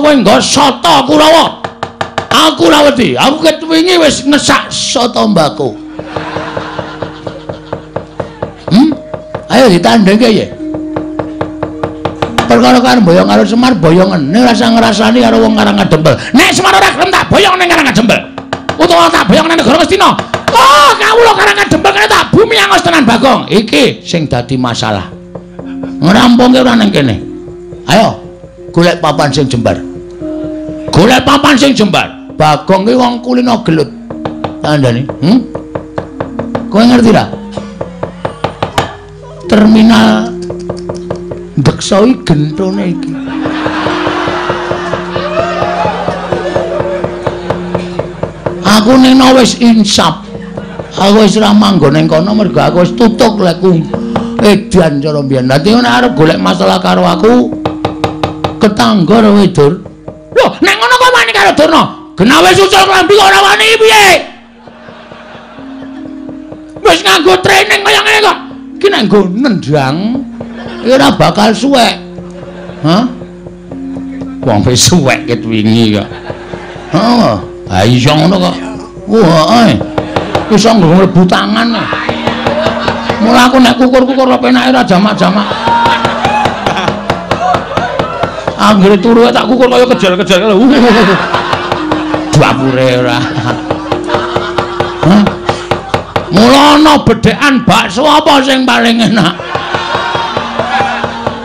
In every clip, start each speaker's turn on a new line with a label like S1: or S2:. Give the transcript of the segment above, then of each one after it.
S1: kowe nggo soto Kurawa. Aku ora wedi, aku ket wingi wis ngesak soto mbako. Ayo ditandhengke ya. Perkara kan boyong karo Semar boyongen, ning rasa ngrasani karo wong Karangadembel. Nek Semar ora gelem tak boyong ning Karangadembel. Utawa tak boyong ning negara Ngastina. Oh, kawula Karangadembel kene tak bumi angos tenan Bagong. Iki sing dadi masalah. Ngrampungke ora ning kene. Ayo, golek papan sing jembar. Golek papan sing jembar. Bagong ki wong kulino gelut. Tandane, kowe ngerti ra? Terminal Deksoi gentone iki. Aku ning wis insap. Aku wis ora manggon ning kono mergo aku wis tutuk lekku edan cara mbiyen. Dadi nek arep golek masalah karo aku ketangga karo Dur. Lho, nek ngono kok wani karo Durna? Genawe susul klambi kok ora wani piye? Wis nganggo training kaya ngene kok. Ki nek nggo nendang iki ora bakal suwek. Hah? Wong wis suwek ket wingi kok. Heeh. Ha iya ngono kok. Wah, iso mlebu tangan. Mula aku nek kukur-kukur kok penake ora jamak-jamak. Anggere turu tak kukur kaya kejel-kejel. Dapure ora. Hah? Mula ana bedhekan bakso apa sing paling enak?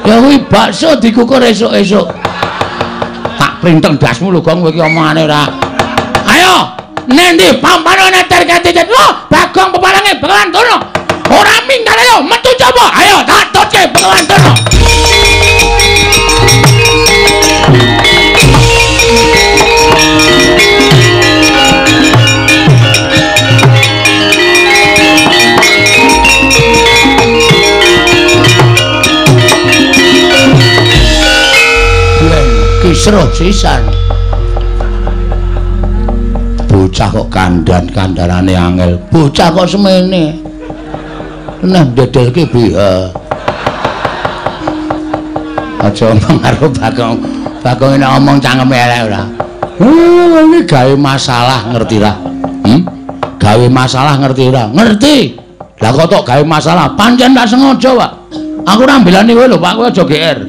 S1: Ya kuwi bakso dikukur esuk-esuk. Tak printeng dasmu lho Gong kowe iki omongane ora. Ayo, nendi pampane terkati-kati. Lho, Bagong pepalange Bengawan Durna. Ora minggal ayo metu coba. Ayo tak tutke Bengawan Durna. Kisruh sisan. Bocah kok kandan-kandanane angel. Bocah kok semene. Nah dedelke BH. Aja omong karo Bagong. Bagong nek omong cangkeme elek ora. Iki gawe masalah ngerti ra? Gawe masalah ngerti ora? Ngerti. Lah kok tok gawe masalah, pancen tak sengaja, Pak. Aku ora mbelani kowe lho, Pak, kowe aja GR.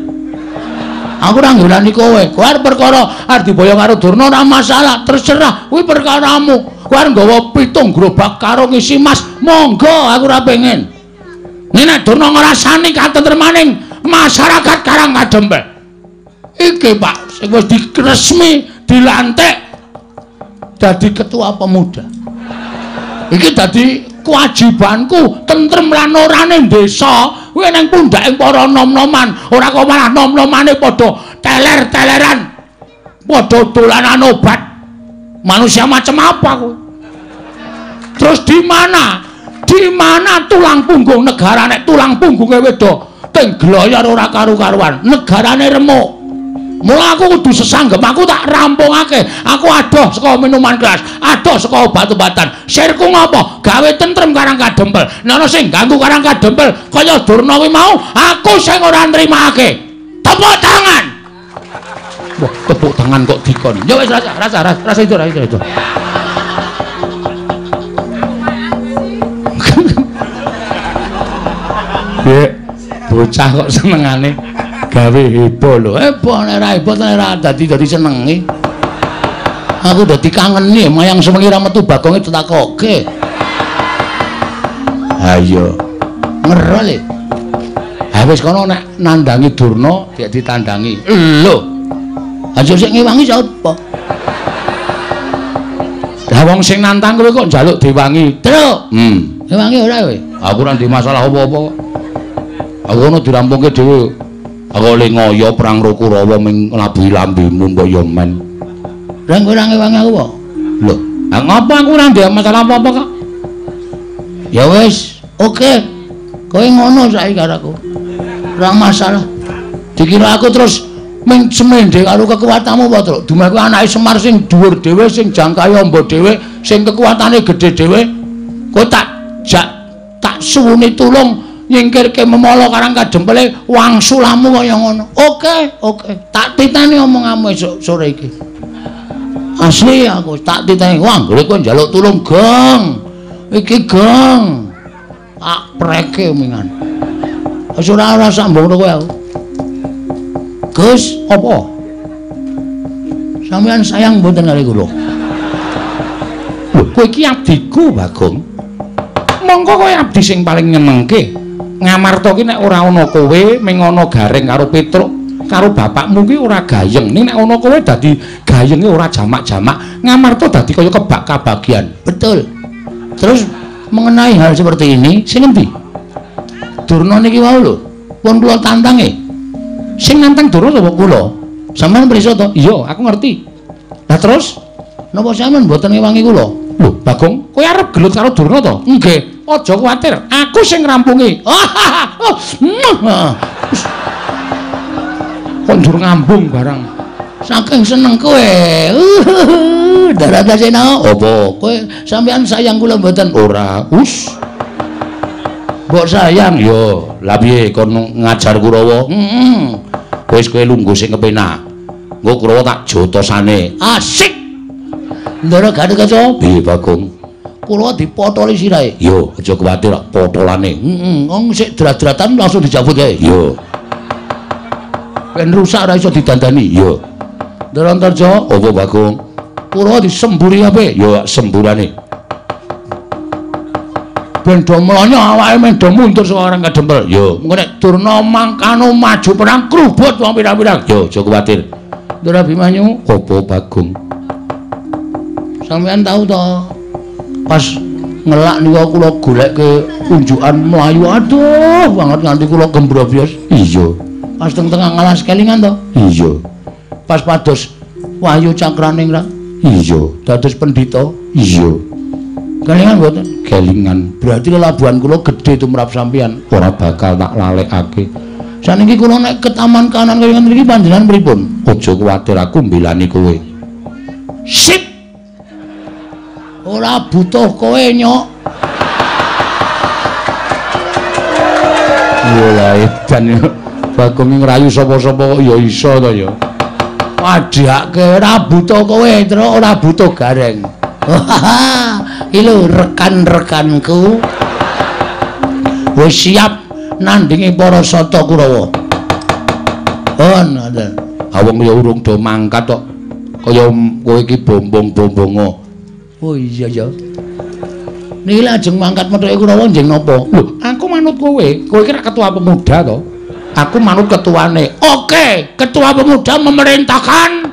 S1: Aku ora nggolani kowe. Kowe arep perkara arep diboyong karo Durna ora masalah, terserah. Kuwi perkaramu. Kowe arep nggawa 7 gerobak karo ngisi mas, monggo aku ora pengen. Nek Durna ngrasani katentremaning masyarakat Karangadembel. Iki Pak, sing wis diresmi dilantik dadi ketua pemuda. Iki dadi kewajibanku tentrem lan orane desa. Kuwi nang pundhake para nom-noman, ora kok malah nom-nomane padha teler-teleran. Padha dolanan obat. Manusia macam apa kowe? Terus di mana? Di mana tulang punggung negara nek tulang punggunge wedok teng gloyor ora karu-karuan, negarane remuk. Mula aku kudu sesanggem, aku tak rampungake. Aku adoh saka minuman keras, adoh saka obat-obatan. Sirku ngopo? Gawe tentrem Karangadembel. Nek ana sing ganggu Karangadembel kaya Durna kuwi mau, aku sing ora nrimakake. Tepuk tangan. Wah, tepuk tangan kok dikon. Ya wis rasa itu. Nggih, bocah kok senengane gawe heboh lho. Heboh nek ora heboh nek ora dadi senengi. Aku dadi kangeni mayang semengi ra metu Bagonge ditakoke. Ayo. Ngerol. Ha wis kono nek nandangi Durna dik ditandangi. Lho. Aja sik ngewangi sapa? Lah wong sing nantang kowe kok njaluk diwangi. Truk. Ngewangi ora kowe? Aku ora ndek masalah apa-apa kok. Aku ono dirampungke dhewe. Aku le ngoyo perang Kurawa ming labuhi lambemu mbok yo men. Lah kowe ora ngewangi aku apa? Lho, ngapa aku ora ndek masalah apa-apa kok? Ya wis, oke. Kowe ngono saiki karo aku. Ora masalah. Dikira aku terus ming semendhe karo kekuatanmu apa, Truk? Dumeh kowe anake Semar sing dhuwur dhewe, sing jangkae amba dhewe, sing kekuatane gedhe dhewe. Kowe tak suwuni tulung nyingkirke memala karang kadempele wangsulamu kaya ngono. Oke. Tak titeni omonganmu esuk sore iki. Asli aku tak titeni. Wah, anggere kowe njaluk tulung, Gong. Iki, Gong. Tak preke mingan. Wis ora sambung karo kowe aku. Gus, apa? Sampeyan sayang mboten karo kula? Lho, kowe iki abdiku, Bagong. Mongko kowe abdi sing paling nyenengke. Ngamarta ki nek ora ana kowe ming ana Gareng karo Petruk karo bapakmu ki ora gayeng. Ning nek ana kowe dadi gayenge ora jamak-jamak. Ngamarta dadi kaya kebak kabagian. Betul. Terus mengenai hal seperti ini sing endi? Durna niki wau lho. Pun kula tantange. Sing nantang Durna sapa kula? Sampeyan prisa to? Iya, aku ngerti. Lah terus napa sampeyan mboten ngewangi kula? Lho, Bagong, kowe arep gelut karo Durna to? Nggih. Aja kuwatir, aku sing ngrampungi. Kok ndur ngambung barang. Saking seneng kowe. Daradasena opo? Kowe sampeyan sayang kula mboten? Ora. Mbok sayang yo. Lah piye kon ngajar Kurawa? Wis kowe lungguh sing kepenak. Engko Kurawa tak jotosane. Asik. Ndara gak kaca. Piye Bagong? Kula dipotoli sirahe. Yo, aja kuwatir potolane. Wong sik drat-dratan langsung dicabut kae. Yo. Ben rusak ora iso didandani. Yo. Ndara Antarja, apa Bagong? Kula disemburi ape? Yo, semburane. Ben do mlonyo awake men do mundur saka areng kadempel. Yo, engko nek Durna mangkano maju perang krubut wong pirang-pirang. Yo, aja kuwatir. Ndara Bimanyu, apa Bagong? Sampeyan tahu to? Pas ngelak niku kula goleke unjukan mlayu aduh banget nganti kula gembrobyos. Iya. Pas teng tengah alas kelingan to? Iya. Pas pados Wahyu Cakraning ra? Iya. Dados pendhita? Iya. Kelingan mboten? Kelingan. Berarti lelabuhan kula gedhe tumrap sampeyan, ora bakal tak lalekake. Saniki kula nek ke taman kanan kaya ngene iki panjenengan pripun? Aja kuwatir aku mbelani kowe. Sip. Ora butuh kowe nyok. Yo lah edan yo. Bagong ngrayu sapa-sapa kok ya iso to ya. Padhake ora butuh kowe, terus ora butuh Gareng. Iki lho rekan-rekanku. Wis siap nandingi para sata Kurawa. Ngoten. Awong ya urung do mangkat kok. Kaya kowe iki bombong-bombongo. Oh iya ya. Niki lajeng mangkat methuke Kurawa njeng napa? Lho, aku manut kowe. Kowe iki ketua pemuda to. Aku manut ketuane. Oke, ketua pemuda memerintahkan.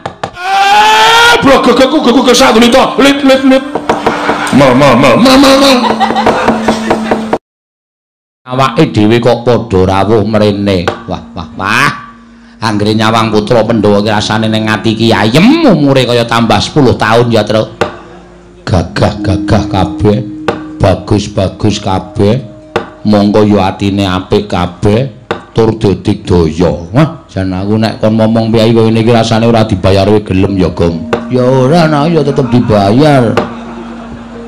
S1: Blogegku geku sak lito. Lit. Awake dhewe kok padha rawuh mrene. Wah. Anggere nyawang putra Pandhawa ki rasane ning ati ki ayem umure kaya tambah 10 tahun ya, Truk. Gagah kabeh, bagus kabeh, monggo yo atine apik kabeh, tur dadi daya. Wah, jan aku nek kon ngomong piyai kowe niki rasane ora dibayar kowe gelem ya, Gong. Ya ora, nek ya tetep dibayar.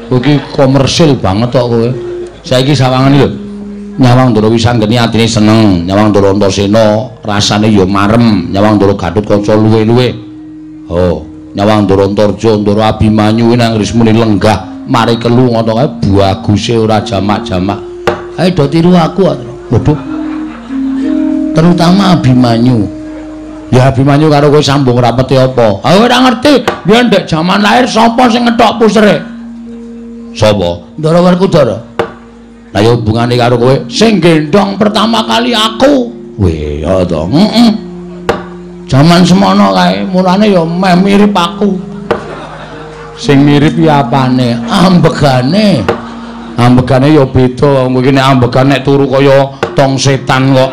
S1: Kowe iki komersil banget kok kowe. Saiki sawangan lho. Nyawang Ndara Wisanggeni atine seneng, Nyawang Ndara Antasena rasane ya marem, Nyawang Ndara Gatotkaca luwe-luwe. Oh. Nyawang Ndara Antarja, Ndara Abimanyu nang rismune lenggah mari kelu ngono kae baguse ora jamak-jamak. Ae do tiru aku. Waduh. Terutama Abimanyu. Ya Abimanyu karo kowe sambung rapete apa? Aku ora ngerti. Biyen ndek jaman lahir sapa sing ngethok pusere? Sapa? Ndara Werkudara. Lah ya hubungane karo kowe sing gendong pertama kali aku. Weh, ya to. Jaman semono kae, mulane ya meh mirip aku. Sing mirip ya apane? Ambegane. Ambegane ya beda. Mungkin nek ambegan nek turu kaya tong setan kok.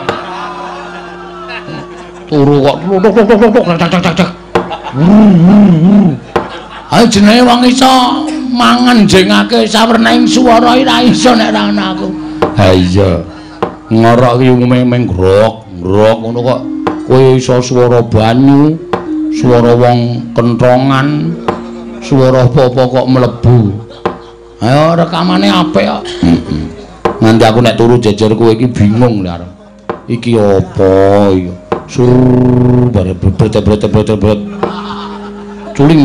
S1: Turu kok cak. Ayo jenenge wong iso mangan jengake sawernaing swara ora iso nek ra ana aku. Ha iya. Ngorok ki umume meng grok ngono kok. Kowe iso swara banyu, swara wong kentrongan, swara apa-apa kok mlebu. Ayo rekamane apik kok. Nganti aku nek turu jejer kowe iki bingung lho. Iki apa iki? Sur bare bret. Culing.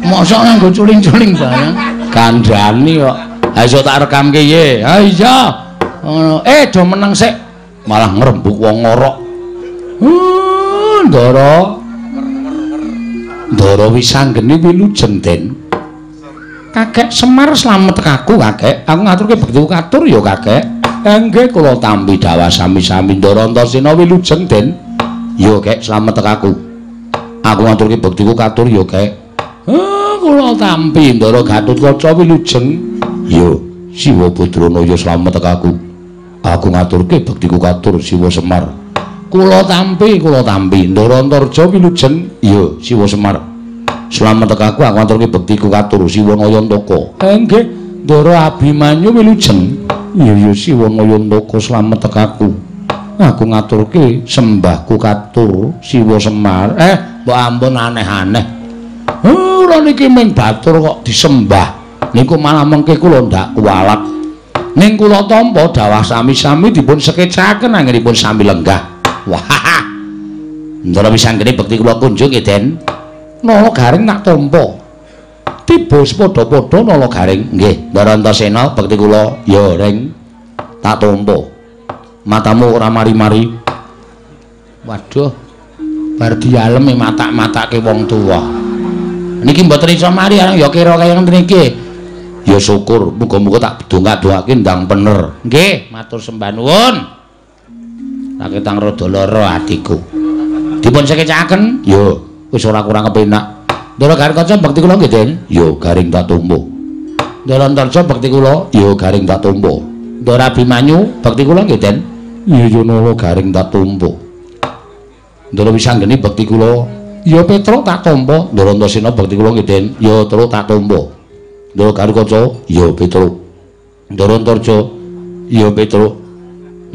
S1: Mosok nganggo culing-culing bareng. Kandhani kok. Ha iso tak rekamke ye. Ha iya. Ngono. Do meneng sik. Malah ngrembug wong ngorok. Ndara Wisanggeni wilujeng Den. Kakek Semar slamet aku kakek. Aku ngaturke bekti katur ya kakek. Nggih kula tampi dawa sami-sami Ndara Antasena wilujeng Den. Ya kek slamet aku. Aku ngaturke bektiku katur ya kek. Kula tampi Ndara Gatotkaca wilujeng. Ya Siwa Badrana ya slamet aku. Aku ngaturke bektiku katur Siwa Semar. Kula tampi Ndara Antarja wilujeng. Ya Siwa Semar. Slamet aku ngaturke bektiku katur Siwa Nayantaka. Nggih Ndara Abimanyu wilujeng. Ya Siwa Nayantaka slamet aku. Aku ngaturke sembahku katur Siwa Semar. Mbok ampun aneh-aneh. Ora niki ming batur kok disembah. Niku malah mengke kula ndak kuwalat. Ning kula tampa dawah sami-sami dipun sekecaken anggenipun sami lenggah. Wah. Ndara Wisanggeni bekti kula kunjung nggih Den. Nala garing tak tampa. Tiba padha-padha nala garing. Nggih, Ndara Antasena bekti kula ya ring tak tampa. Matamu ora mari-mari. Waduh. Bar dialem matak-matake wong tuwa. Niki mboten iso mari areng ya kira kaya ngene iki. Ya syukur, muga-muga tak dongak-dongake ndang bener. Nggih, matur sembah nuwun. Raketang rada lara atiku. Dipun sekecaken, ya wis ora kurang kepenak. Ndara Gatotkaca bekti kula nggih, Den. Ya garing tak tampa. Ndara Antarja bekti kula, ya garing tak tampa. Ndara Abimanyu bekti kula nggih, Den. Ya nala garing tak tampa. Ndara Wisanggeni bekti kula, ya Petruk tak tampa. Ndara Antasena bekti kula nggih, Den. Ya terus tak tampa. Ndara Gatotkaca, ya Petruk. Ndara Antarja, ya Petruk.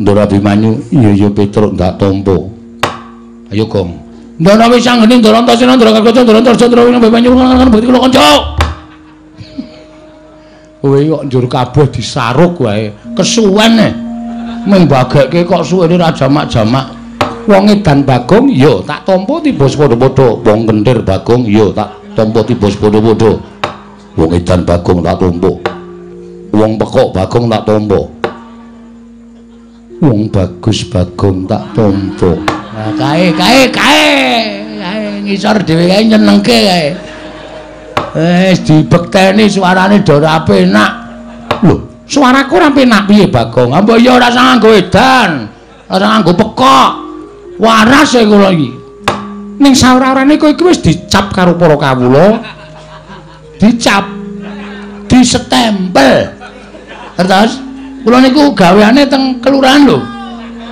S1: Ndara Abimanyu, ya Petruk tak tampa. Ayo, Gong. Ndara Wisanggeni, Ndara Antasena, Ndara Gatotkaca, Ndara Antarja, Ndara Abimanyu, bekti kula kanca. Kowe kok njur kabeh disaruk wae. Kesuwen e. Ming bagekke kok suwene ra jamak-jamak. Wong edan Bagong ya tak tampa tiba padha-padha. Wong kentir Bagong ya tak tampa tiba padha-padha. Wong edan Bagong tak tampa. Wong pekok Bagong tak tampa. Wong bagus Bagong tak tampa. Nah, kae ngisor dhewe kae nyenengke kae. Wis dibekteni suarane do ora penak. Lho, suaraku ora penak piye Bagong? Apa ya ora sang nganggo edan, ora nganggo pekok. Waras e kula iki. Ning saora-orane kowe iki wis dicap karo para kawula. Dicap. Disestempel. Terus kula niku gaweane teng kelurahan lho.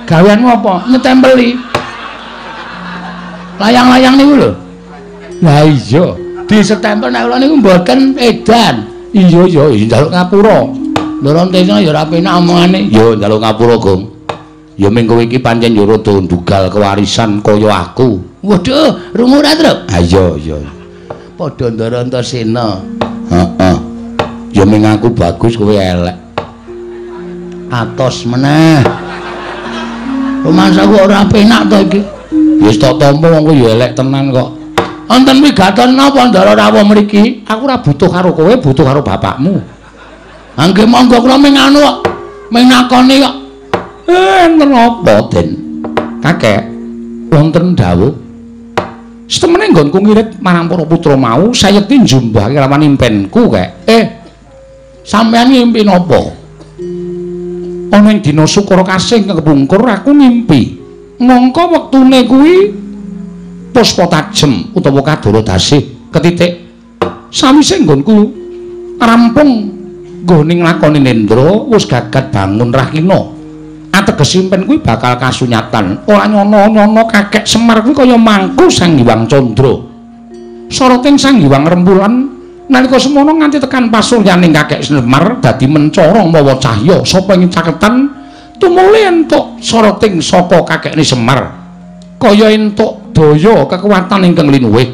S1: Gaweanmu apa? Nyetempeli. Layang-layang niku lho. Lah iya, disestempel nek kula niku mboten edan. Iya njaluk ngapura. Ndara Antasena ya ora penak omongane. Ya njaluk ngapura, Gong. Ya ming kowe iki pancen ya rada ndugal kewarisan kaya aku. Waduh, rungu ra, Truk? Ha iya. Padha Ndara Antasena. Heeh. Ya ming aku bagus kowe elek. Atos meneh. Rumasaku ora penak to iki. Wis tak tampa wong kowe ya elek tenan kok. Wonten wigaton napa Ndara rawuh mriki? Aku ora butuh karo kowe, butuh karo bapakmu. Angge monggo kula ming anu kok. Ming nakoni kok. Enten apa, Den? Kakek, wonten dawuh. Setemene nggonku ngirit marang para putra mau, sayekti njumbah kelawan impenku, Kek. Sampeyan ngimpi napa? Ana ing dina Sukara Kasih kepungkur aku ngimpi. Mongko wektune kuwi puspa tajem utawa kadara dasih ketitik. Sawise nggonku rampung nggone nglakoni nendra wis gagat bangun Rahina. Ateges impen kuwi bakal kasunyatan. Ora nyono-nyono Kakek Semar kuwi kaya mangku Sang Hyang Candra. Soroting Sang Hyang Rembulan nalika semono nganti tekan pasuryaning Kakek Semar dadi mencorong mawa cahya sapa ing caketan tumuli entuk soroting saka Kakekne Semar kaya entuk daya kekuatan ingkang linuwih.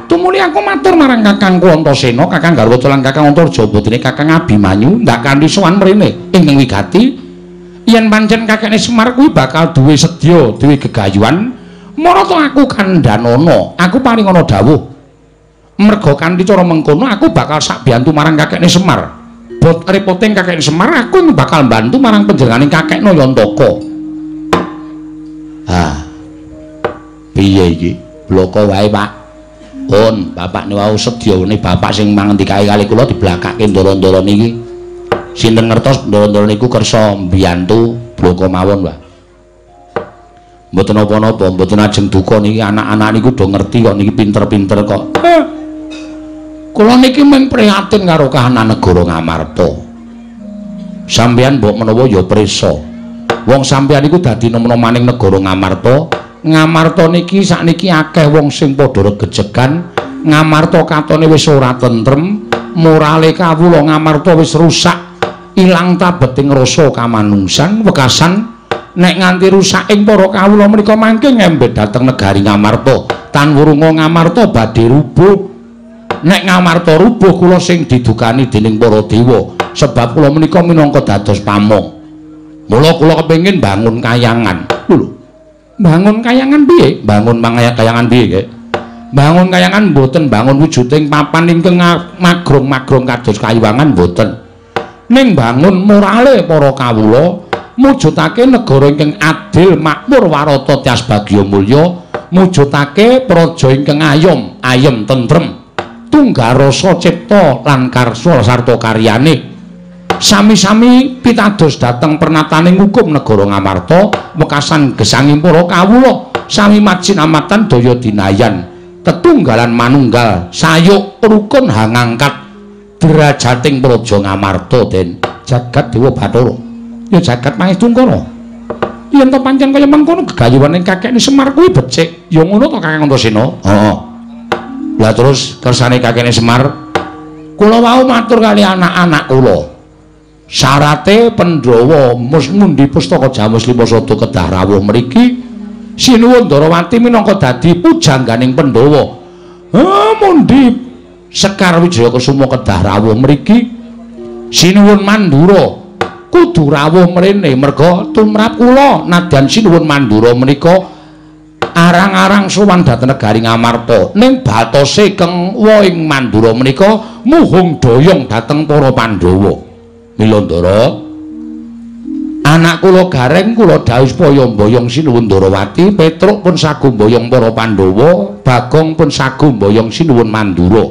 S1: Tumuli muli aku matur marang Kakangku Antasena, Kakang Garwaca lan Kakang Antarja dene Kakang Abimanyu ndak kanthi sowan mrene ingkang wigati yen pancen Kakekne Semar kuwi bakal duwe sedya, duwe gegayuhan, marata aku kandhanana, aku paring ana dawuh. Merga kanthi cara mengkono aku bakal sak biyantu marang Kakekne Semar. Bot repoting Kakekne Semar aku bakal bantu marang panjenenganing Kakekno Yantaka. Piye iki? Bloko wae, Pak. Pun, bapak niku sedyane bapak sing mangendikae kali kula diblakake ndara-ndara niki. Sinten ngertos ndara-ndara niku kersa mbiyantu bloko mawon, Pak. Mboten apa-apa, mboten ajeng duka niki anak-anak niku do ngerti kok niki pinter-pinter kok. Kula niki mung prihatin karo kahanan negara Ngamarta. Sampeyan mbok menawa ya prisa. Wong sampeyan niku dadi nom-nomaning negara Ngamarta. Ngamarta niki sakniki akeh wong sing padha regejegan. Ngamarta katone wis ora tentrem, morale kawula Ngamarta wis rusak, ilang tabeting rasa kamanungsan, wekasan nek nganti rusak ing para kawula menika mangke ngembet dhateng negari Ngamarta. Tan wurunga Ngamarta badhe rubuh. Nek Ngamarta rubuh kula sing didukani dening para dewa, sebab kula menika minangka dados pamong. Mula kula kepengin bangun kayangan. Lho. Bangun kayangan piye? Bangun kayangan piye, Kek? Bangun kayangan mboten bangun wujuding papan ingkang magrong-magrong kados kayuwangan mboten. Ning bangun morale para kawula, mujudake negara ingkang adil, makmur, warata, tias bagya mulya, mujudake praja ingkang ayem, tentrem, tunggal rasa cipta lan karsa sarta karyane. Sami-sami pitados dhateng pernataning hukum negara Ngamarta, wekasan gesanging para kawula sami majinamatan daya dinayan, tetunggalan manunggal, sayuk rukun hangangkat derajating praja Ngamarta den jagat Dewa Bathara. Ya jagat Mahestungkara. Yen to pancen kaya mengkono gegayuhaning Kakekne Semar kuwi becik, ya ngono to Kakang Antasena. Heeh. Lah terus kersane Kakekne Semar kula wau matur kali anak-anak kula. Syarate Pandhawa mundi pustaka Jamus Limasada kedah rawuh mriki sinuwun Ndarawati minangka dadi pujangganing Pandhawa. Mundi Sekar Wijaya Kusuma kedah rawuh mriki sinuwun Mandura kudu rawuh mrene merga tumrap kula nadyan sinuwun Mandura menika arang-arang sowan dhateng negari Ngamarta ning batose keng ing Mandura menika muhung doyong dhateng para Pandhawa. Mila Ndara, anak kula gareng kula dawuh supaya mboyong sinuwun Ndarawati, Petruk pun sagu mboyong para Pandhawa, Bagong pun sagu mboyong sinuwun Mandura.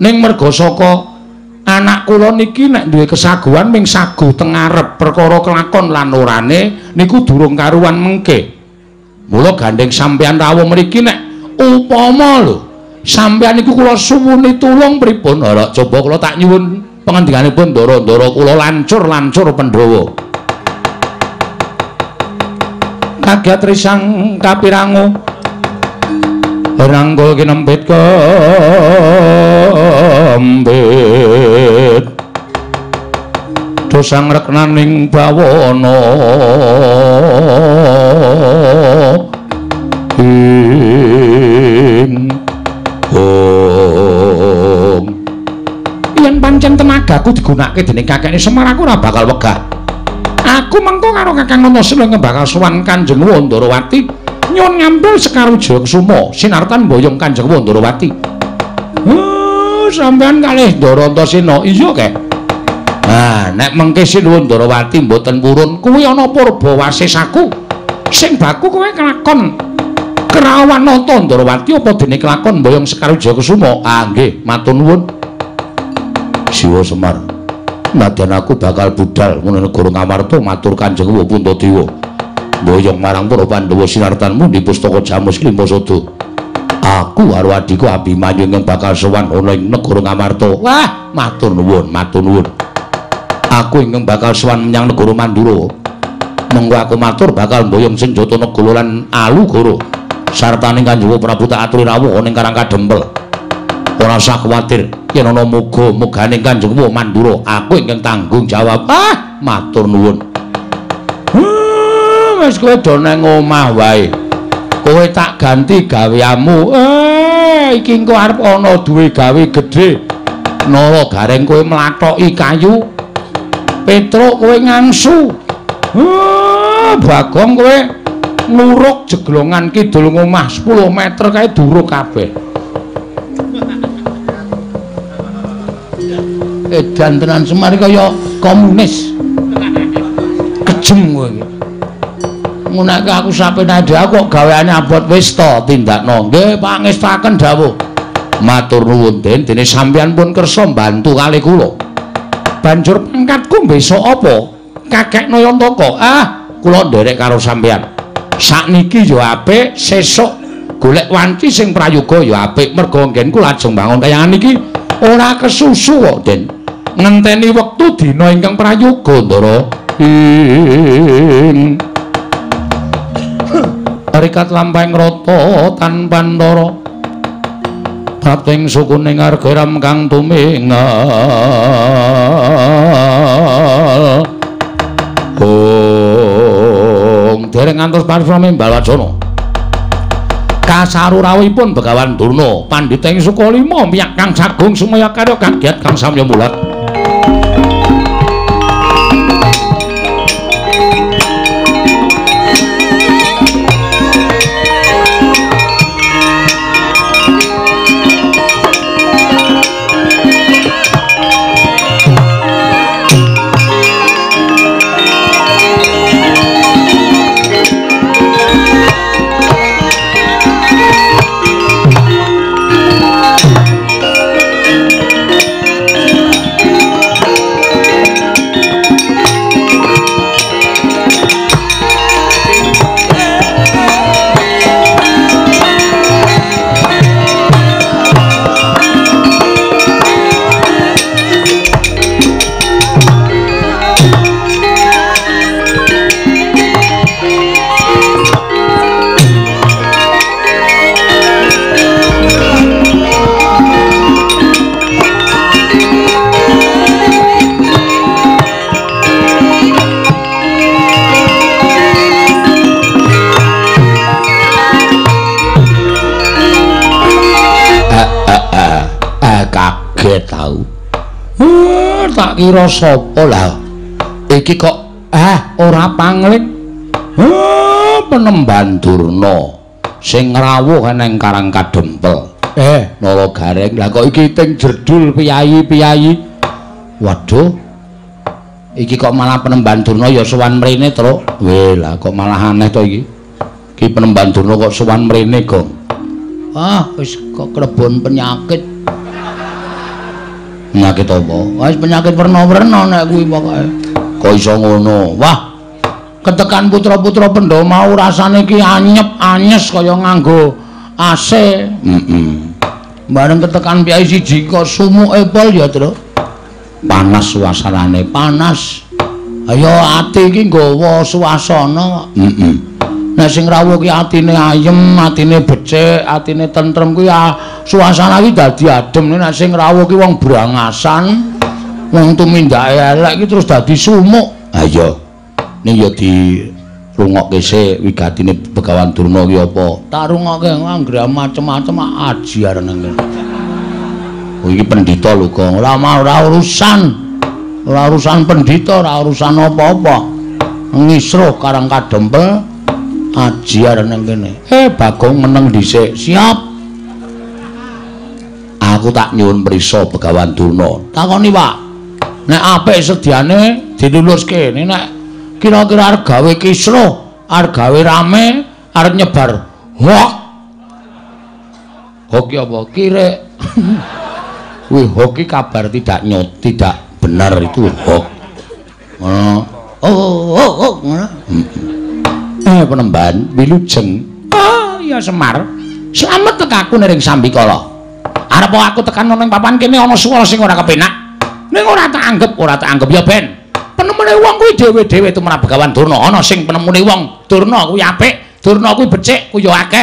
S1: Ning merga saka anak kula niki nek duwe kesaguhan ming sagu teng ngarep perkara kelakon lan orane niku durung karuan mengke. Mula gandeng sampeyan rawuh mriki nek upama lho sampeyan niku kula suwuni tulung pripun? Ora coba kula tak nyuwun pangandikanipun Ndara-ndara kula lancur-lancur Pandhawa. Kagiat risang kapirangu ranggul kinempit kembit dosang reknaning bawana ing yen pancen tenagaku digunakake dening Kakekne Semar aku ora bakal wegah. Aku mengko karo Kakang Antasena bakal sowan Kanjeng Ndarawati nyuwun ngambil Sekar Wijaya Kusuma sinartan mboyong Kanjeng Ndarawati. Sampeyan kalih Ndara Antasena iya kek. Nah, nek mengke sinuwun Ndarawati mboten purun kuwi ana purba wasisaku sing baku kowe kelakon kerawan nata Ndarawati apa dene kelakon mboyong Sekar Wijaya Kusuma. Nggih, matur nuwun. Siwa Semar, nadyan aku bakal budal menawa negara Ngamarta matur Kanjeng Puntadewa mboyong marang para Pandhawa sinartanmu di pustaka Jamus Limasada. Aku karo adhiku Abimanyu ingkang bakal sowan ana ing negara Ngamarta. Wah, matur nuwun, matur nuwun. Aku ingkang bakal sowan menyang negara Mandura. Mengko aku matur bakal mboyong Senjata Negara lan Alugara sartaning Kanjeng Prabu tak aturi rawuh ning Karang Kadempel. Ora usah kuwatir yen ana muga-muganing Kanjeng Mandura aku ingkang tanggung jawab. Matur nuwun. Wis kowe do nang omah wae. Kowe tak ganti gaweanmu. iki engko arep ana duwe gawe gedhe. Nala Gareng kowe mlathoki kayu. Petruk kowe ngangsu. Bagong kowe nuruk jeglongan kidul ngomah 10 meter kae duruk kabeh. Edan tenan Semar kaya komunis. Kejem kowe iki. Ngunake aku sapenade aku kok gaweane abot wis to tindakno. Nggih, pangestaken dawuh. Matur nuwun Den, dene sampeyan pun kersa mbantu kalih kula. Banjur pangkatku besok apa? Kakek Nayantaka. Kula nderek karo sampeyan. Sakniki ya apik, sesuk golek wanci sing prayoga ya apik. Mergo nggenku lajeng bangun kayangan iki ora kesusu kok, Den. Ngenteni wektu dina ingkang prayoga, Ndara. Rikat lampahing rata tanpa ndara. Prating sukuning argeram kang tumingal. Dereng ngantos paripurna Balwacana. Kasarurawipun Begawan Durna, pandhita ing Sukalima miyak kang sagung sumaya karya kagiat kang samya mulat. Tak kira sapa lah iki kok ora pangling Penemban Durna sing ngrawuh ana ing Karang Kadempel Nala Gareng lah kok iki ting jerdul piyayi waduh iki kok malah Penemban Durna ya sowan mrene Tru lah kok malah aneh to iki Penemban Durna kok sowan mrene Gong wis kok klebon penyakit apa? Wis penyakit werna-werna nek kuwi pokoke. Kok iso ngono? Wah. Ketekan putra-putra Pendhawa mau rasane ki anyep anyes kaya nganggo AC. Bareng ketekan piyai siji kok sumuke pol ya, Tru. Panas suasanane, panas. Ayo ati iki nggawa suasana. Nek sing rawuh ki atine ayem, atine becik, atine tentrem kuwi suasana iki dadi adem. Nek sing rawuh ki wong brangasan, wong tumindake elek iki terus dadi sumuk. Ha iya. Ning ya dirungokke sik wigatine Begawan Durna ki apa? Tak rungokke anggere macem-macem ajiar nang kene. Oh iki pendhita lho, Gong. Ora urusan. Ora urusan pendhita, ora urusan apa-apa. Ngisruh Karang Kadempel ajiar nang kene. Bagong meneng dhisik. Siap. Aku tak nyuwun prisa Begawan Durna. Takoni, Pak. Nek apik sediane diluluske. Nek kira-kira arep gawe kisruh, arep gawe rame, arep nyebar hoax. Hoax apa? Kirek. Kuwi hoax iki kabar tidak benar itu hoax. Ngono. Penemban wilujeng. Ya Semar. Slamet tekaku ning Sambikala. Arep aku tekan ning papan kene ana swara sing ora kepenak. Ning ora tak anggap ya Ben. Penemune wong kuwi dhewe-dhewe tumrap Begawan Durna. Ana sing penemune wong Durna kuwi apik, Durna kuwi becik, kuwi ya akeh.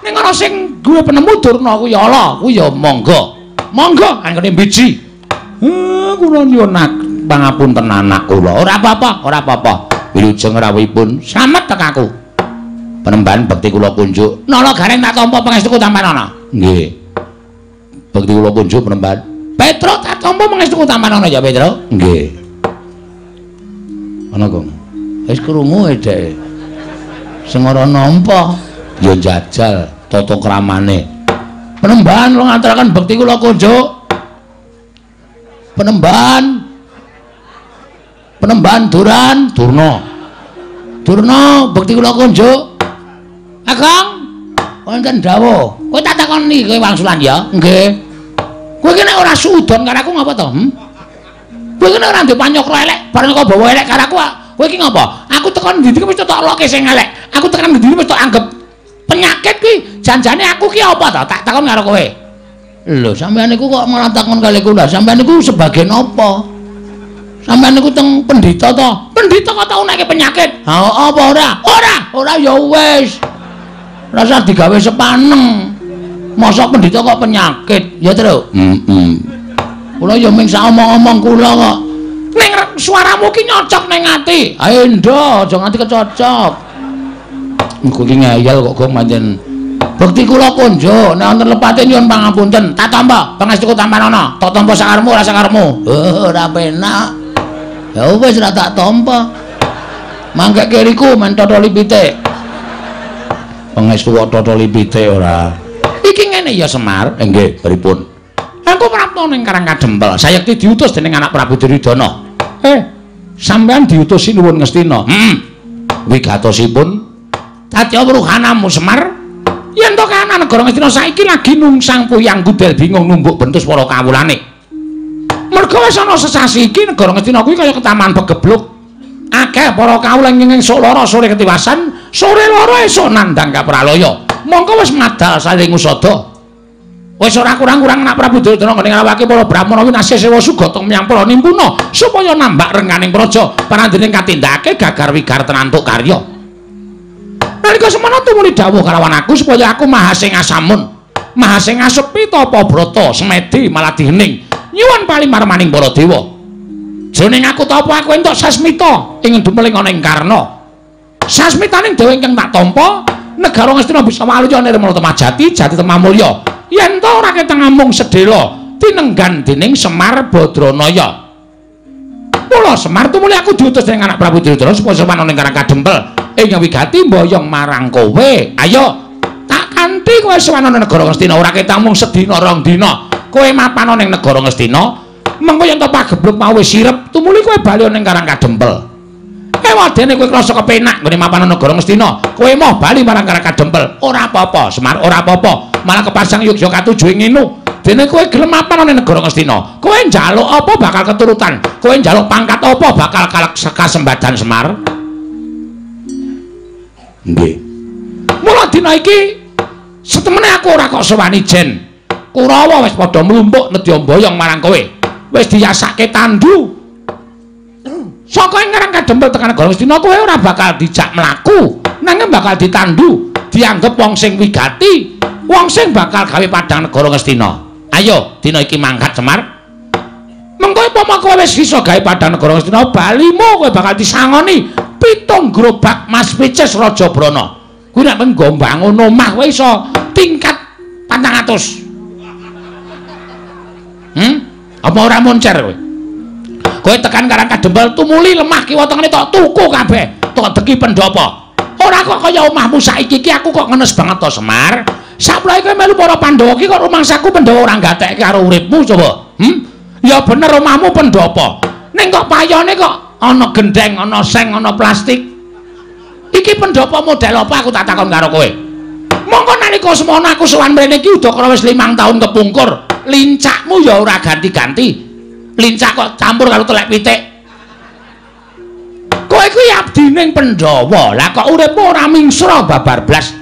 S1: Ning ana sing duwe penemu Durna kuwi ya ala, kuwi ya monggo. Monggo angkene biji. Kula nyuwun pangapunten anak kula. Ora apa-apa. Wilujeng rawuhipun slamet tekaku. Penemban bekti kula kunjuk. Nala Gareng tak tampa pangestuku tampan ana. Nggih. Bekti kula kunjuk Penemban. Petro tak tampa mangestu taman ana ya Petro? Nggih. Ana Kang. Wis krungu dhek. Sing ora nampa ya njajal tata kramane. Penemban kula ngaturaken bekti kula kunjuk. Penemban Durna bekti kula kunjuk. Kang, wonten dawuh. Kowe tak takoni kowe wangsulan ya? Nggih. Kowe ki nek ora sudon karo aku ngapa to? Kowe ki nek ora ndek panyokro elek, bareng kok bawa elek karo aku, kowe ki ngapa? Aku tekan ndi iki wis tak loke sing elek. Aku tekan ndi wis tak anggap penyakit ki. Janjane aku ki apa to? Tak takon karo kowe. Lho, sampeyan niku kok malah takon kali kula. Sampeyan niku sebagai napa? Sampeyan niku teng pendhita to? Pendhita kok tau neke penyakit? Ha apa ora? Ora ya wis. Rasa digawe sepaneng. Mosok pendhita kok penyakit, ya Tru? Kula ya ming sak omong-omong kula kok. Ning suaramu ki nyocok ning ati. Ayo ndo, aja nganti kecocok. Engko ki ngeyel kok Gong pancen. Bekti kula kunjuk, nek wonten lepate nyuwun pangapunten. Tak tampa, pangestu tampanana. Tak tampa sakarmu ora sakarmu. Ora penak. Ya wis ora tak tampa. Mangke kiriku men totoli pitik. Pangestu kok totoli pitik ora. Iki ngene ya Semar, nggih, pripun? Aku prapta ning Karang Kadempel, sayekti diutus dening anak Prabu Duryudana. Sampean diutusi nuwun Ngastina. Wigatosipun Tatya Wruhanamu Semar. Yen to kana negara Ngastina saiki lagi nungsang puyang gudel bingung numbuk bentus para kawulane. Merga wis ana sesasi iki negara Ngastina kuwi kaya ketaman begebluk. Akeh para kawula nging sok lara sore ketiwasan, sore lara esuk nandhang kapralaya. Mongko wis madal saling usada. Wis ora kurang-kurang anak Prabu Duryudana ngene ngrawake para Brahmana winasih sewa sugata menyang para nimpuna supaya nambak renganing praja parandening katindakake gagar wigar tenantuk karya. Nalika semana tumuli dawuh karawan aku supaya aku mahasing asamun, mahasing asepi tapa brata semedi maladi hening nyuwun palimarmaning para dewa. Jroning aku tapa aku entuk sasmita ing dumeling ana ing Karna. Sasmitaning dewa ingkang tak tampa negara Ngastina bisa waluya nirmala temajati jati temamulya. Yen to ora keteng amung sedhela tinenggan dening Semar Badranaya. Mula Semar tumuli aku diutus dening anak Prabu Duryudana supaya sowan ning Karang Kadempel ing wigati mboyong marang kowe. Ayo tak kanthi kowe sowan ning negara Ngastina ora keteng amung sedina rong dina. Kowe mapan ning negara Ngastina mengko yen to pagebluk mau wis sirep tumuli kowe bali ning Karang Kadempel. Wadene kowe krasa kepenak nggone mapan negara Ngastina. Kowe moh bali marang Karang Kadempel. Ora apa-apa, Semar, ora apa-apa. Malah kepasang Yogya katujuh nginu. Dene kowe gelem mapan ning negara Ngastina. Kowe njaluk apa bakal keturutan. Kowe njaluk pangkat apa bakal kasembadan Semar. Nggih. Mula dina iki setemene aku ora kok sewani jen. Kurawa wis padha mlumpuk nedya mboyong marang kowe. Wis diyasake tandu. Saka ing Karang Kadempel tekan negara Ngastina kowe ora bakal dijak mlaku, nanging bakal ditandu, dianggep wong sing wigati, wong sing bakal gawe padang negara Ngastina. Ayo, dina iki mangkat Semar. Mengko upama kowe wis bisa gawe padang negara Ngastina, balimu kowe bakal disangoni 7 gerobak Mas Pices Raja Brana. Kuwi nek nggo mbangun omah kowe iso tingkat 400. Apa ora moncer kowe? Kowe tekan Karang Kadempel tumuli lemah kiwa tengene tok tuku kabeh, tok deki pendopo. Ora kok kaya omahmu saiki iki aku kok ngenes banget to Semar. Saplahe kowe melu para Pandhawa iki kok rumangsaku Pandhawa ora gatekke karo uripmu coba. Ya bener omahmu pendopo. Ning kok payone kok ana gendeng, ana seng, ana plastik. Iki pendopo model apa aku tak takon karo kowe. Mongko nalika semono aku sowan mrene iki udakara wis 5 taun kepungkur. Lincakmu ya ora ganti-ganti. Lincak kok campur karo telek pitik. Kowe kuwi abdining Pandhawa. Lah kok uripmu ora mingsra babar blas.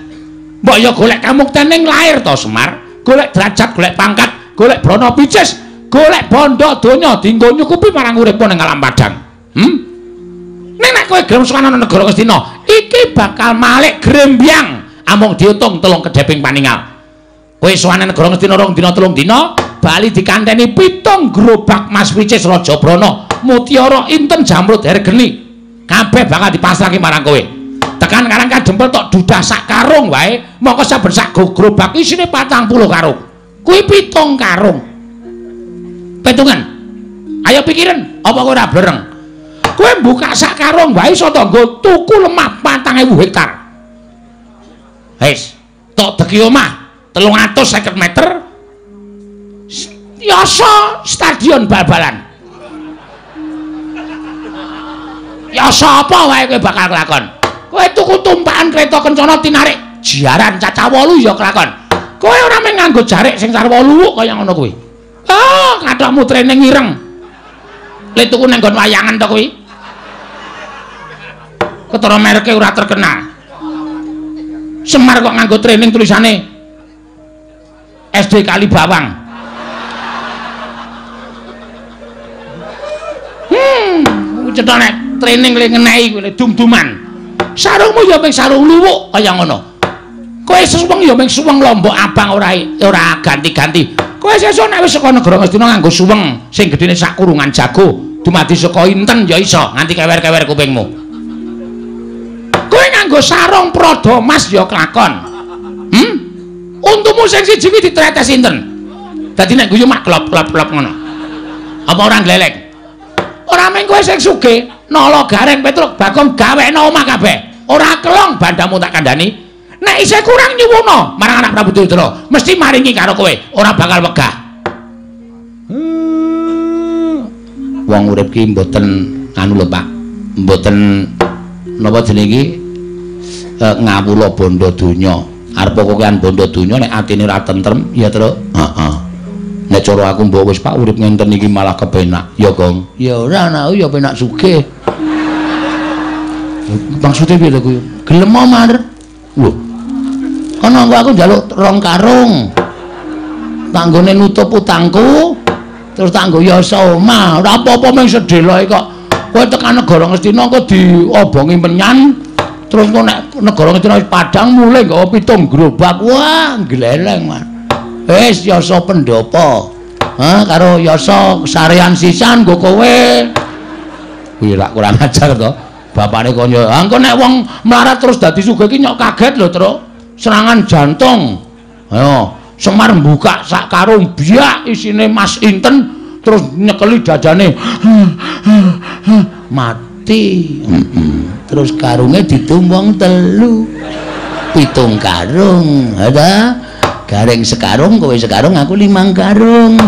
S1: Mbok ya golek kamuktening lair to Semar. Golek derajat, golek pangkat, golek brana picis, golek bondo donya dienggo nyukupi marang uripmu ning alam padang. Nek kowe gelem sowan ana negara Ngastina, iki bakal malik grembyang amung diutung 3 kedheping paningal. Kowe sowan negara Ngastina 2 dina 3 dina bali dikanteni 7 gerobak Mas Picis Raja Brana, mutiara inten jamrut hergeni. Kabeh bakal dipasrahke marang kowe. Tekan Karang Kadempel tok dudah sak karung wae, mongko saben sak gerobak isine 40 karung. Kuwi 7 karung. Petungan. Ayo pikirin, apa kowe ora blereng? Kowe buka sak karung wae iso to nggo tuku lemah 4.000 hektar. Wis, tok deki omah 350 meter. Yasa stadion bal-balan. Yasa apa wae kowe bakal kelakon. Kowe tuku tumpakan kereta kencana tinarik jiaran caca 8 ya kelakon. Kowe ora mung nganggo jarik sing car 8 kaya ngono kuwi. Ah, kathokmu training ireng. Lek tuku nang nggon wayangan to kuwi. Ketara mereke ora terkenal. Semar kok nganggo training tulisane SD Kali Bawang. Cetone training le ngenehi kuwi dum-duman. Sarungmu ya mung sarung luwuk kaya ngono. Kowe suweng ya mung suweng lombok abang ora ganti-ganti. Kowe sesuk nek wis saka negara Ngastina nganggo suweng sing gedene sak kurungan jago, dumadi saka inten ya iso nganti kewer-kewer kupingmu. Kowe nganggo sarung prada emas ya kelakon. Untumu sing siji kuwi ditretes inten. Dadi nek guyu mak klop-klop ngono. Apa ora glelek? Ora mung kowe sing sugih, nala gareng Petruk Bagong gawekno omah kabeh. Ora kelong bandamu tak kandhani. Nek isih kurang nyuwuna marang anak Prabu Duryudana, mesti maringi karo kowe, ora bakal wegah. Wong urip ki mboten anu lho, Pak. Mboten napa jenenge iki ngawula bondo donya. Arep kokean bondo donya nek atine ora tentrem, ya terus heeh. Nek cara aku mbok wis Pak urip ngenten iki malah kepenak. Ya, Gong. Ya ora ana ya penak sugih. Maksudnya piye lho kuwi? Gelem mar. Lho. Kono aku njaluk 2 karung. Tanggone nutup utangku. Terus tanggo yasa omah. Ora apa-apa mung sedheloke kok. Kowe tekan negara Ngastina kok diobongi menyan. Terus kok nek negara Ngastina Padang mulai nggawa 7 gerobak. Wah, gleleng, Mas. Wis yasa pendopo. Karo yasa sarean sisan nggo kowe. Kuwi lak kurang ajar to. Bapakne kok yo, engko nek wong melarat terus dadi sugih ki nyok kaget lho, Truk. Serangan jantung. Ayo, Semar buka sak karung biak isine Mas Inten terus nyekeli dadane. Mati. Terus karungnya ditumbang 3. 7 karung. Ada gareng sekarung, kowe sekarung, aku 5 karung.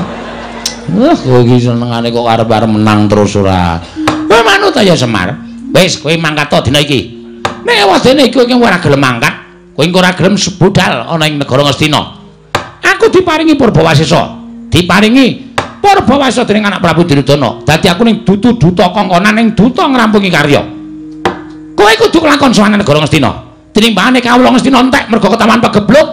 S1: Wah, kowe iki senengane kok arep-arep menang terus ora. Kowe manut ya Semar. Wis kowe mangkat to dina iki. Nek wadene iki kowe ora gelem mangkat, kowe ora gelem sebudal ana ing negara Ngastina. Aku diparingi Purbawasesa. Diparingi Purbawasesa dening anak Prabu Duryudana. Dadi aku ning dutu duta kongkonan ning duta ngrampungi karya. Kowe kudu kelakon sowan negara Ngastina. Tinimbangane kawula Ngastina entek mergo ketaman pegebluk.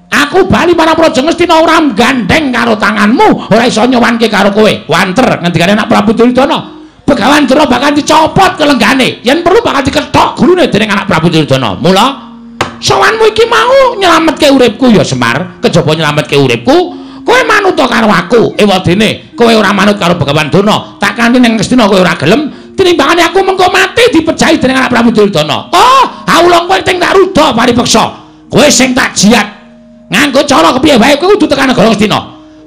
S1: Aku bali marang Praja Ngastina ora gandeng karo tanganmu, ora iso nyowanke karo kowe. Wanter ngendikane anak Prabu Duryudana. Begawan Dara bakal dicopot kelenggane, yen perlu bakal dikethok gulune dening anak Prabu Duryudana. Mula sowanmu iki mau nyelametke uripku ya Semar, kejaba nyelametke uripku, kowe manut karo aku. Ewadene kowe ora manut karo Begawan Dara, tak kanthi ning Ngastina kowe ora gelem, tinimbangane aku mengko mati dipejahi dening anak Prabu Duryudana. Oh, awula kowe ting tak ruda paripeksa. Kowe sing tak jiat. Nganggo cara kepiye wae kowe kudu tekan negara Ngastina.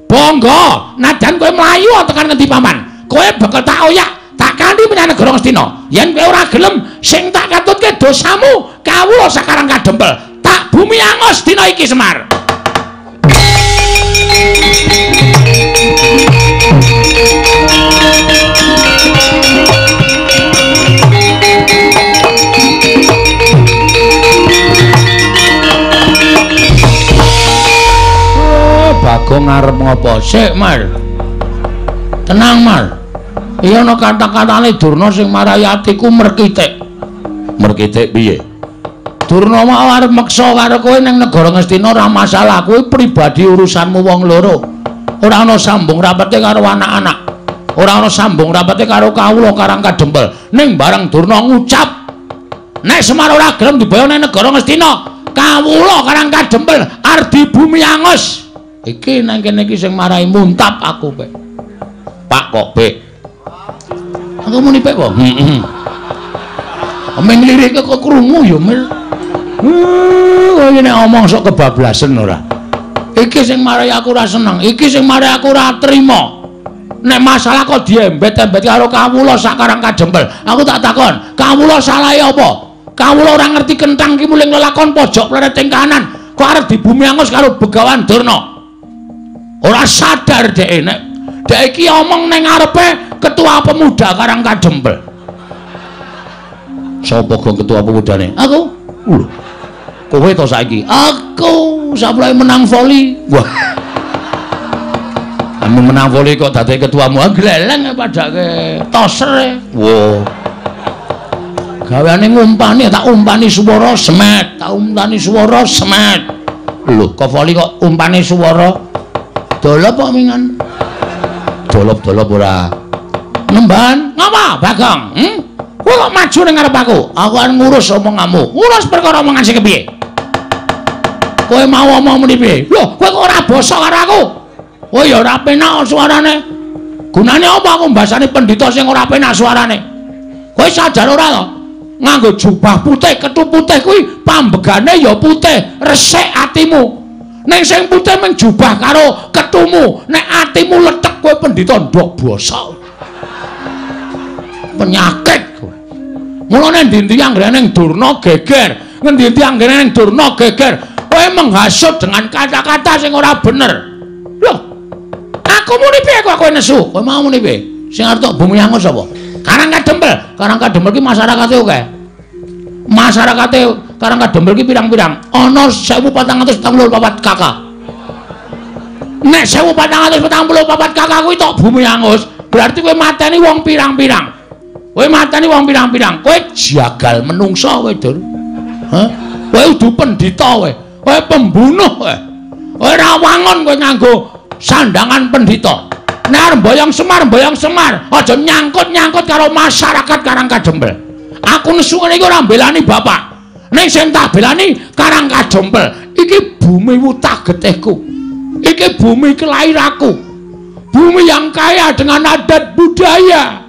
S1: Bangga, najan kowe mlayu tekan ngendi paman. Kowe bakal tak oyak tak kanthi menyang negara Ngastina. Yen kowe ora gelem, sing tak katutke dosamu, kawula sakarang kadempel. Tak bumi angus dina iki Semar. Bagong arep ngopo? Sik, Mar. Tenang, Mar. Iya ana kata-katane Durna sing marahi atiku merkitik. Merkitik piye? Durna mau arep meksa karo kowe ning negara Ngastina ora masalah, kuwi pribadi urusanmu wong loro. Ora ana sambung rapete karo anak-anak. Ora ana sambung rapete karo kawula Karang Kadempel. Ning bareng Durna ngucap, nek Semar ora gelem diboyo ning negara Ngastina, kawula Karang Kadempel arep di bumi angus. Iki nang kene iki sing marahi muntap aku, Pak. Pak kok, Bek. Aku muni Bek kok. Ameng lirike kok krungu ya, Mil. Kok nek omong sok kebablasen ora. Iki sing marai aku ora seneng, iki sing marai aku ora trima. Nek masalah kok diembet-embet karo kawula sakarang kajembel. Aku tak takon, kawula salahe apa? Kawula ora ngerti kenthang ki muling lelakon pojok plereting kanan. Kok arep dibumi angus karo Begawan Durna. Ora sadar dhek nek dhek iki omong ning ngarepe ketua pemuda Karang Kajembel. Sapa gong ketua pemudane? Aku. Lho. Kowe to saiki? Aku sapulahe menang voli. Wah. Anu menang voli kok dadi ketuamu gleleng padake toser. Wo. Gaweane ngumpani tak umpani swara semet, tak umpani swara semet. Lho, kok voli kok umpani swara? Dolop kok mingan. Dolop-dolop ora. Nemban, ngapa, Bagong? Kowe kok maju ning ngarep aku? Aku arep ngurus omonganmu. Ngurus perkara omongan sing kepiye? Kowe mau omong muni piye? Lho, kowe kok ora basa karo aku? Oh ya ora penak suarane. Gunane apa aku mbasani pendhita sing ora penak suarane? Kowe sadar ora to? Nganggo jubah putih, kethu putih kuwi pambegane ya putih, resik atimu. Ning sing putih mung jubah karo kethumu, nek atimu letek kowe pendhita ndok basa. Penyakit kowe. Mulane ndi-ndi anggere ning Durna geger, ngendi-endi anggere ning Durna geger. Kowe menghasut dengan kata-kata sing ora bener. Loh. Aku muni piye kok kowe nesu? Kowe mau muni piye? Sing arep tok bumi angus apa? Karang Kadembel ki masyarakate akeh. Masyarakate Karang Kadembel ki pirang-pirang? Ana 1444 kakak. Nek 1444 kakak kuwi tok bumi angus, berarti kowe mateni wong pirang-pirang. Kowe mateni wong pirang-pirang. Kowe jagal menungso kowe, Dur. Hah? Kowe udu pendhita kowe. Kowe pembunuh kowe. Kowe ora wangon kowe nganggo sandangan pendhita. Nek arep boyong Semar, aja nyangkut-nyangkut karo masyarakat Karang Kajembel. Aku nesu ngene iki ora mbelani bapak. Ning sing tak belani Karang Kajembel. Iki bumi wutah getihku. Iki bumi kelahiranku. Bumi yang kaya dengan adat budaya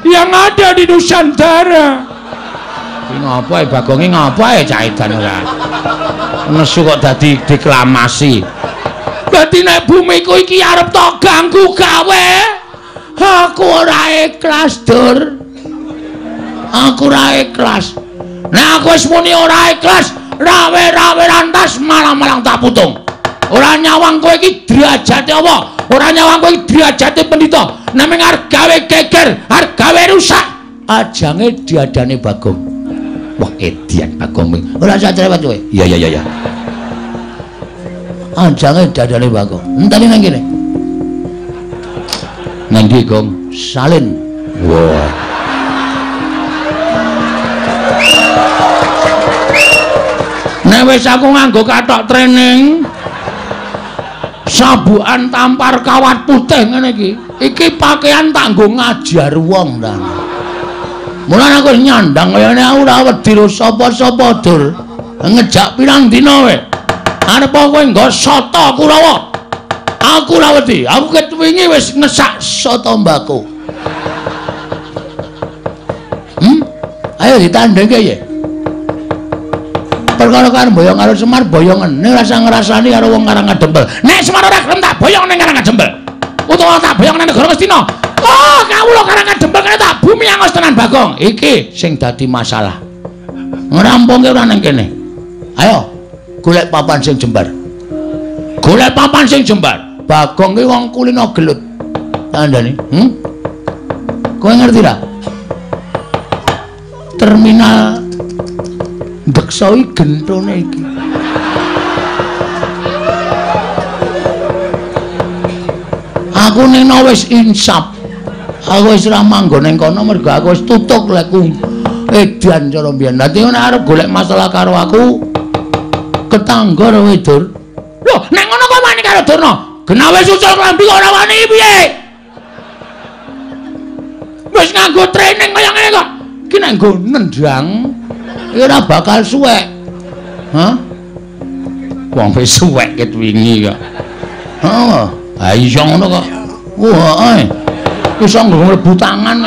S1: yang ada di Nusantara. Iki ngapa Bagonge ngapa cah edan ora? Nesu kok dadi deklamasi. Berarti nek bumiku iki arep tok ganggu gawe. Aku ora ikhlas, Dur. Aku ora ikhlas. Nek aku wis muni ora ikhlas, rawe-rawe rantas malang-malang tak putung. Ora nyawang kowe iki derajate apa? Ora nyawang kowe iki derajate pendhita. Nek arep gawe geger, arep gawe rusak, ajange diadane Bagong. Wah, edian Bagong. Ora usah cerewet kowe. Iya. Anjange dadane Bagong. Enteni nang kene. Nang ndi, Gong? Salin. Wah. Nek wis aku nganggo kathok training sabukan tampar kawat putih ngene iki. Iki pakaian tak nggo ngajar wong ta. Mulane aku nyandang kaya ngene aku ora wedi sapa-sapa, Dur. Ngejak pirang dina wae. Arep kowe nggo soto Kurawa. Aku ora wedi. Aku ket wingi wis ngesak soto mbako. Ayo ditandhengke ya. Perkara karo boyong karo Semar boyongen. Nek rasa ngrasani karo wong Karang Kadembel. Nek Semar ora gelem tak boyong ning Karang Kadembel. Utawa tak boyong ning negara Ngastina. Oh, kawula Karang Kadembel kene tak bumi angus tenan Bagong. Iki sing dadi masalah. Ngrampungke ora ning kene. Ayo golek papan sing jembar. Golek papan sing jembar. Bagong ki wong kulino gelut. Tandane, kowe ngerti ra? Terminal Deksoi gentone iki. Aku ning wis insap. Aku wis ora manggon ning kono mergo aku wis tutuk lekku edan cara mbiyen. Dadi nek arep golek masalah karo aku ketanggor kowe, Dur. Lho, nek ngono kok wani karo Durna? Genawe susul klambi kok ora wani piye? Wis nganggo training kaya ngene kok. Iki nek nggo nendang iki ora bakal suwek. Hah? Wong wis suwek ket wingi kok. Heeh. Ha iya ngono kok. Wah, iso nggo mlebu tangan.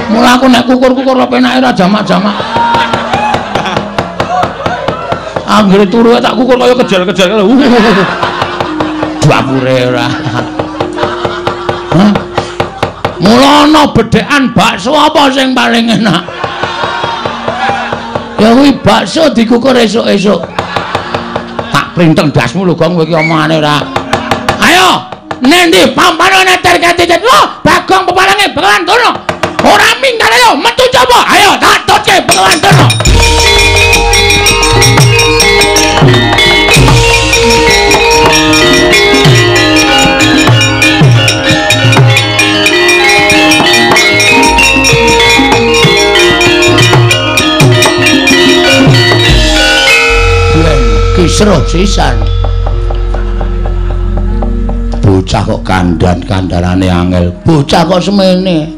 S1: Mula aku nek kukur-kukur penake ora jamak-jamak. Anggere turu tak kukur kaya kejar-kejar lho. Dapure ora. Hah? Mula ana bedhekan bakso apa sing paling enak? Ya kuwi bakso dikukur esuk-esuk. Tak printeng dasmu lho Gong kowe iki omongane ora. Ayo, nendi pampanane terkati. Loh, Bagong pepalange Bengawan Durna. Ora minggat ayo metu coba. Ayo tak tutke Bengawan Durna. Kisruh sisan. Bocah kok kandan-kandanane angel. Bocah kok semene.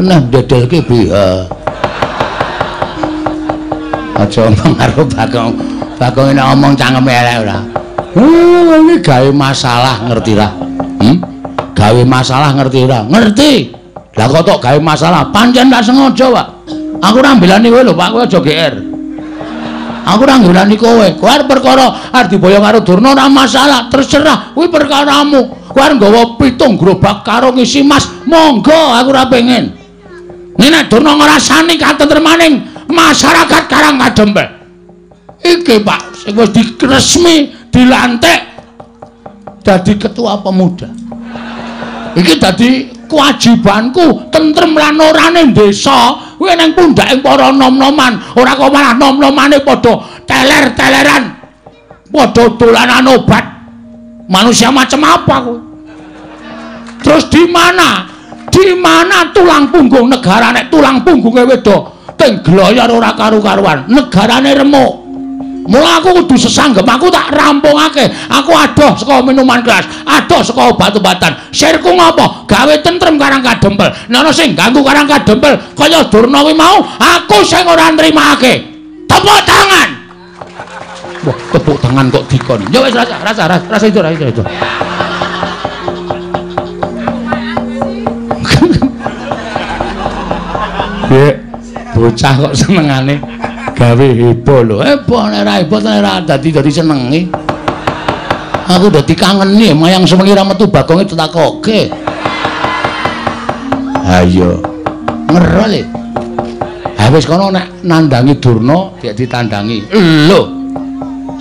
S1: Nah dedelke biha. Aja omong karo Bagong. Bagong nek omong cangkeme elek ora. Iki gawe masalah ngerti ra? Gawe masalah ngerti ora? Ngerti. Lah kok tok gawe masalah pancen tak sengaja, Pak. Aku ora mbelani kowe lho, Pak, kowe aja GR. Aku ora nggolani kowe. Kowe arep perkara arep diboyo karo Durna ora masalah, terserah. Kuwi perkaramu. Kowe arep nggawa 7 gerobak karo ngisi mas, monggo aku ora pengen. Nek Durna ngrasani katentremaning masyarakat Karangkadempel. Iki Pak, sing wis diresmi dilantik dadi ketua pemuda. Iki dadi kewajibanku tentrem lan orane desa. Kuwi nang pundhake para nom-noman, ora kok malah nom-nomane padha teler-teleran. Padha dolanan obat. Manusia macam apa kowe? Terus di mana? Di mana tulang punggung negara nek tulang punggunge wedok teng gloyor ora karu-karuan, negarane remuk. Mula aku kudu sesanggem, aku tak rampungake. Aku adoh saka minuman keras, adoh saka obat-obatan. Sirku ngopo? Gawe tentrem Karangkadempel. Nek ana sing ganggu Karangkadempel kaya Durna kuwi mau, aku sing ora nrimake. Tepuk tangan. Wah, tepuk tangan kok dikon. Ya wis rasa itu. Dek, bocah kok senengane gawe heboh lho. Heboh nek ora heboh ora dadi senengi. Aku dadi kangeni mayang sewengi ra metu Bagonge ditakoke. Ayo. Ngerol. Ha wis kono nek nandangi Durna dik ditandangi. Lho.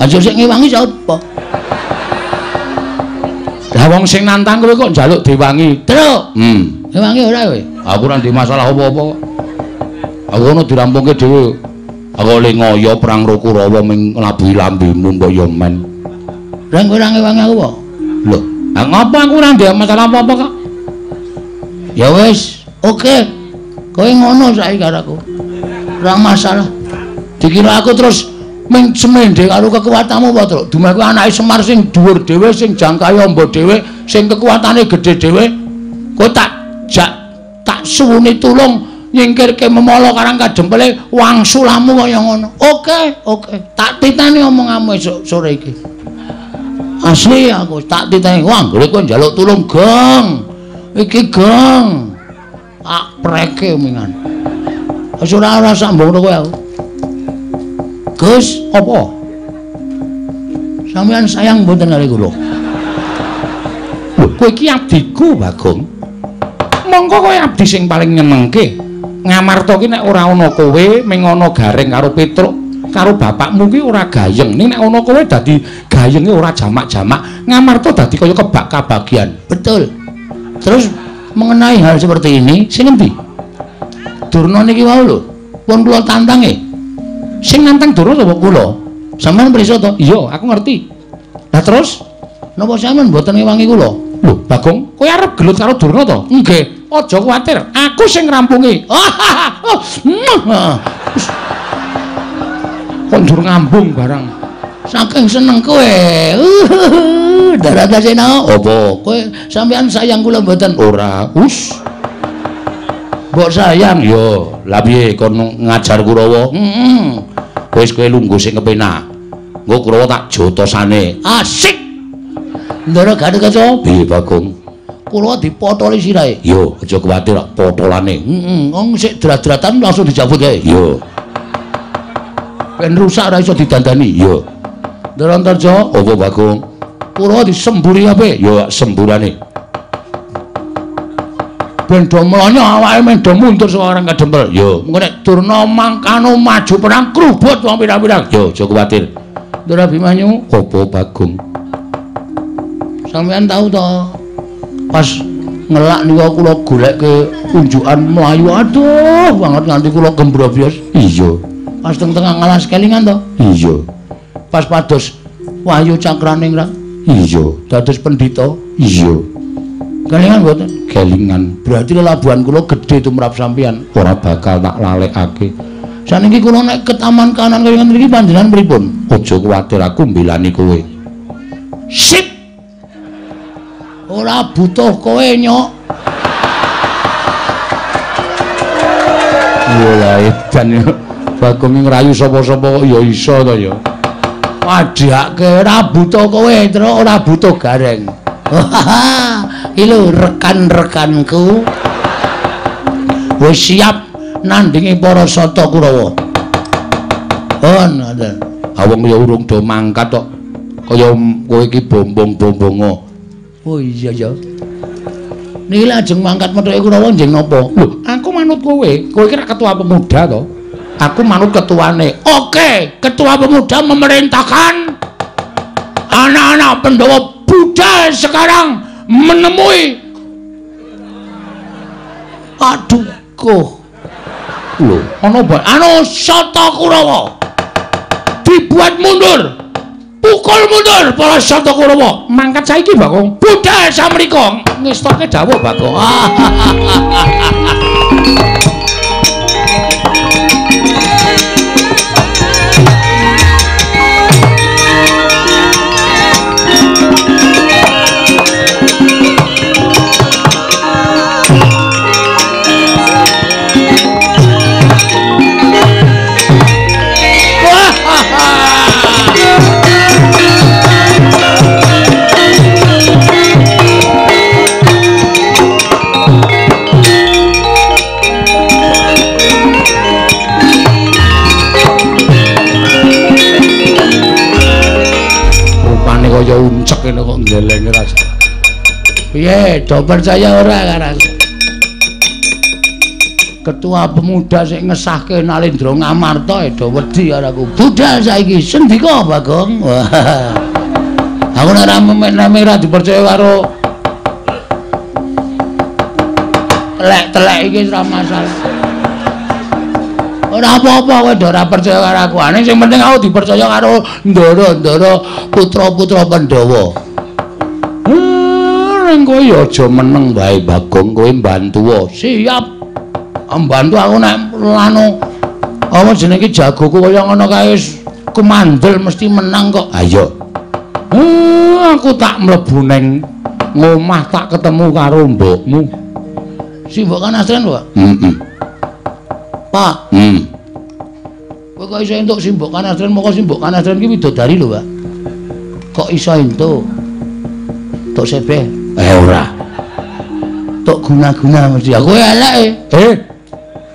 S1: Aja sik ngewangi sapa? Lah wong sing nantang kowe kok njaluk diwangi. Truk. Ngewangi ora kowe? Aku ora ndek masalah apa-apa kok. Aku ono dirampungke dhewe. Aku le ngoyo perang Kurawa ming nglabuhi lambemu mbaya men. Lah kowe ora ngewangi aku apa? Lho, ngapa aku ora ndek masalah apa-apa kok? Ya wis, oke. Kowe ngono saiki karo aku. Ora masalah. Dikira aku terus ming semendhe karo kekuatanmu apa, Truk? Dumeku anake Semar sing dhuwur dhewe, sing jangkae amba dhewe, sing kekuatane gedhe dhewe. Kowe tak suwuni tulung nyingkirke memala Karangkadempele wangsulamu kaya ngono. Oke. Tak titeni omonganmu esuk sore iki. Asli aku tak titeni. Wah, anggere kowe njaluk tulung, Gong. Iki, Gong. Tak preke omongan. Wis ora sambung kowe aku. Gus, apa? Sampeyan sayang mboten kali kula? Lho, kowe iki abdiku, Bagong. Monggo kowe abdi sing paling nyenengke. Ngamarta ki nek ora ana kowe ming ana Gareng karo Petruk karo bapakmu ki ora gayeng. Ning nek ana kowe dadi gayenge ora jamak-jamak. Ngamarta dadi kaya kebak kabagian. Betul. Terus mengenai hal seperti ini, sing endi? Durna niki wau lho. Pun kula tantange. Sing nantang Durna sapa kula? Sampeyan prisa to? Iya, aku ngerti. Lah terus napa sampeyan mboten ngewangi kula? Lho, Bagong, kowe arep gelut karo Durna to? Nggih. Aja kuwatir, aku sing ngrampungi. Kok ndur ngambung barang. Saking seneng kowe. Daradasena apa? Kowe sampeyan sayang kula mboten? Ora. Mbok sayang yo. Lah piye kon ngajar Kurawa? Wis kowe lungguh sing kepenak. Engko Kurawa tak jotosane. Asik. Ndara Gatotkaca. Piye Bagong? Kula dipotoli sirahe. Yo, aja kuwatir potolane. Wong sik drat-dratan langsung dicabut kae. Yo. Ben rusak ora iso didandani. Iya. Ndara Antarja, apa Bagong? Kula disemburi ape? Ya semburane. Ben do mlonyo awake men do mundur saka orang kadempel. Ya, mengko nek Durna mangkano maju perang krubut wong pirang-pirang. Ya, aja kuwatir. Ndara Abimanyu, apa Bagong? Sampeyan tahu to pas ngelak niku kula goleke unjukan mlayu aduh banget nganti kula gembrobyos. Iya. Pas teng-tengah ngalas kelingan to? Iya. Pas pados wahyu cakraning ra? Iya. Dados pendhita? Iya. Kelingan mboten? Kelingan. Berarti lelabuhan kula gedhe tumrap sampeyan, ora bakal tak lalekake. Saniki kula nek ke taman kanan kelingan mriki panjenengan pripun? Aja kuwatir aku mbelani kowe. Sip. Ora butuh kowe nyok. Iya lah edan ya. Bagong ngrayu sapa-sapa kok ya iso to ya. Padhake ora butuh kowe terus ora butuh gareng. Iki lho rekan-rekanku. Wis siap nandingi para Sata Kurawa. Ngoten. Awong ya urung do mangkat kok. Kaya kowe iki bombong-bombongo. Oh iya ya. Niki lajeng mangkat methuke Kurawa njeng napa? Lho, aku manut kowe. Kowe iki ketua pemuda to. Aku manut ketuane. Oke, ketua pemuda memerintahkan anak-anak Pandhawa Buddha sekarang menemui. Aduh kok. Lho, ana anu Sata Kurawa. Dibuat mundur. Pukul mundur para Sata Kurawa. Mangkat saiki, Bagong. Buddha samrika ngestoke dawuh, Bagong. Kaya uncek ini kok ngeleng rasa. Piye, do percaya ora karo ketua pemuda sing ngesahke Nalendra Ngamarta do wedi karo aku. Budal saiki sendika, Bagong. Wah. Aku nek ora dipercaya karo telek-telek iki ora masalah. Ora apa-apa kowe ora percaya karo aku. Ane sing penting aku dipercaya karo ndara-ndara putra-putra Pandhawa. Nang kowe ya aja meneng wae Bagong, kowe mbantu. Siap. Mbantu aku nek anu apa jenenge jagoku kaya ngono kae wis kumandel mesti menang kok. Ayo. Aku tak mlebu ning ngomah tak ketemu karo mbokmu. Si Mbok Kanastren, Pak? Heeh. Pak. Kowe kok iso entuk Simbok Kanastren, moko Simbok Kanastren iki widodari lho, Pak. Kok iso entuk? Tok sebeh. Ora. Tok guna-guna mesti. Aku elek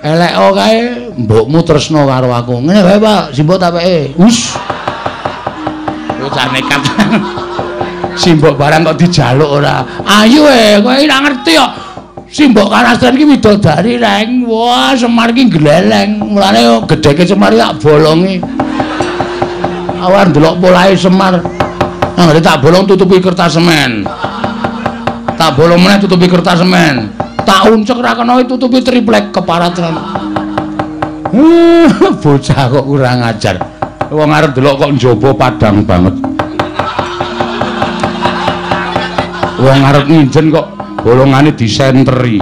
S1: elek kae mbokmu tresno karo aku. Ngene wae, Pak, Simbok tapeke. Wis. Kowe cah nekat. Simbok barang kok dijaluk ora. Ayo kowe ora ngerti kok. Simbok Kanastren iki widodari reng. Wah, Semar iki gleleng. Mulane gedheke Semar tak bolongi. Awar ndelok polahe Semar. Anggere tak bolong tutupi kertas semen. Tak bolong meneh tutupi kertas semen. Tak uncek ra kena tutupi triplek keparatran. Bocah kok kurang ajar. Wong arep delok kok njaba padang banget. Wong arep nginjen kok bolongane disenteri.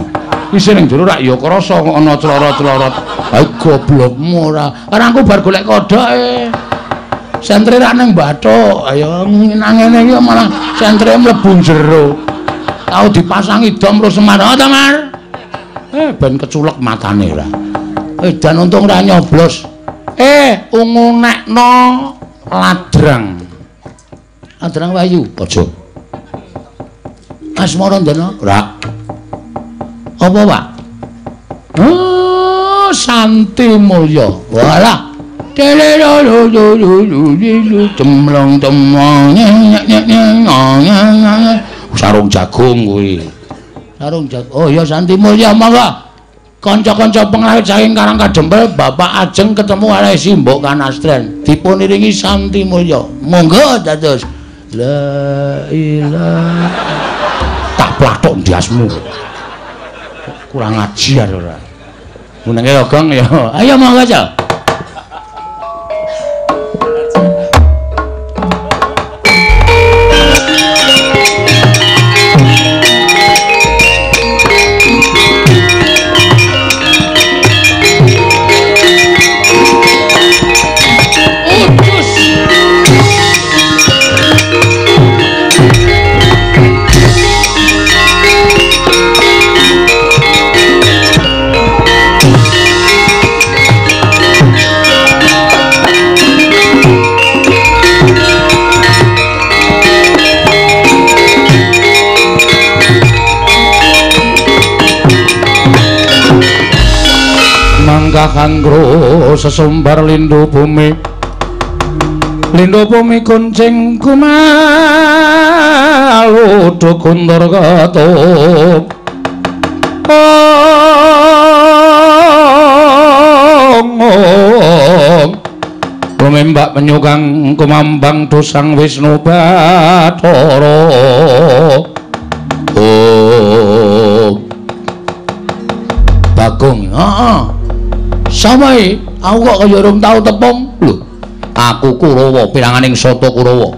S1: Wis ning jero rak ya krasa kok ana clorot-clorot. Ha goblokmu ora. Karena aku bar golek kodoke. Sentre rak ning bathuk. Ayo nang ngene iki malah sentre mlebu jero. Tau dipasangi dom terus Semar. Oh, Semar. Ben keculek matane ora. Dan untung ora nyoblos. Ungu nekno ladrang. Ladrang Wayu. Aja. Asmara Ndana? Ora. Apa, Pak? Santi Mulya. Walah. sarung jagung kuwi. Sarung jagung. Oh ya Santi Mulya monggo. Kanca-kanca pengrawit saking Karang Kadempel Bapak ajeng ketemu kali Simbok Kanastren. Dipun iringi Santi Mulya. Monggo dados. La ilaha. Tak plathuk ndiasmu. Kurang ajar ora. Menenge Gong ya. Ayo monggo aja. Kangro sesumbar lindhu bumi kuncing kumalu dukundur katup Rumembak penyugang kumambang dosang Wisnu Bathara Bagong Samai, aku kok kaya urung tau tepung. Lho, aku Kurawa, piranganing Sata Kurawa.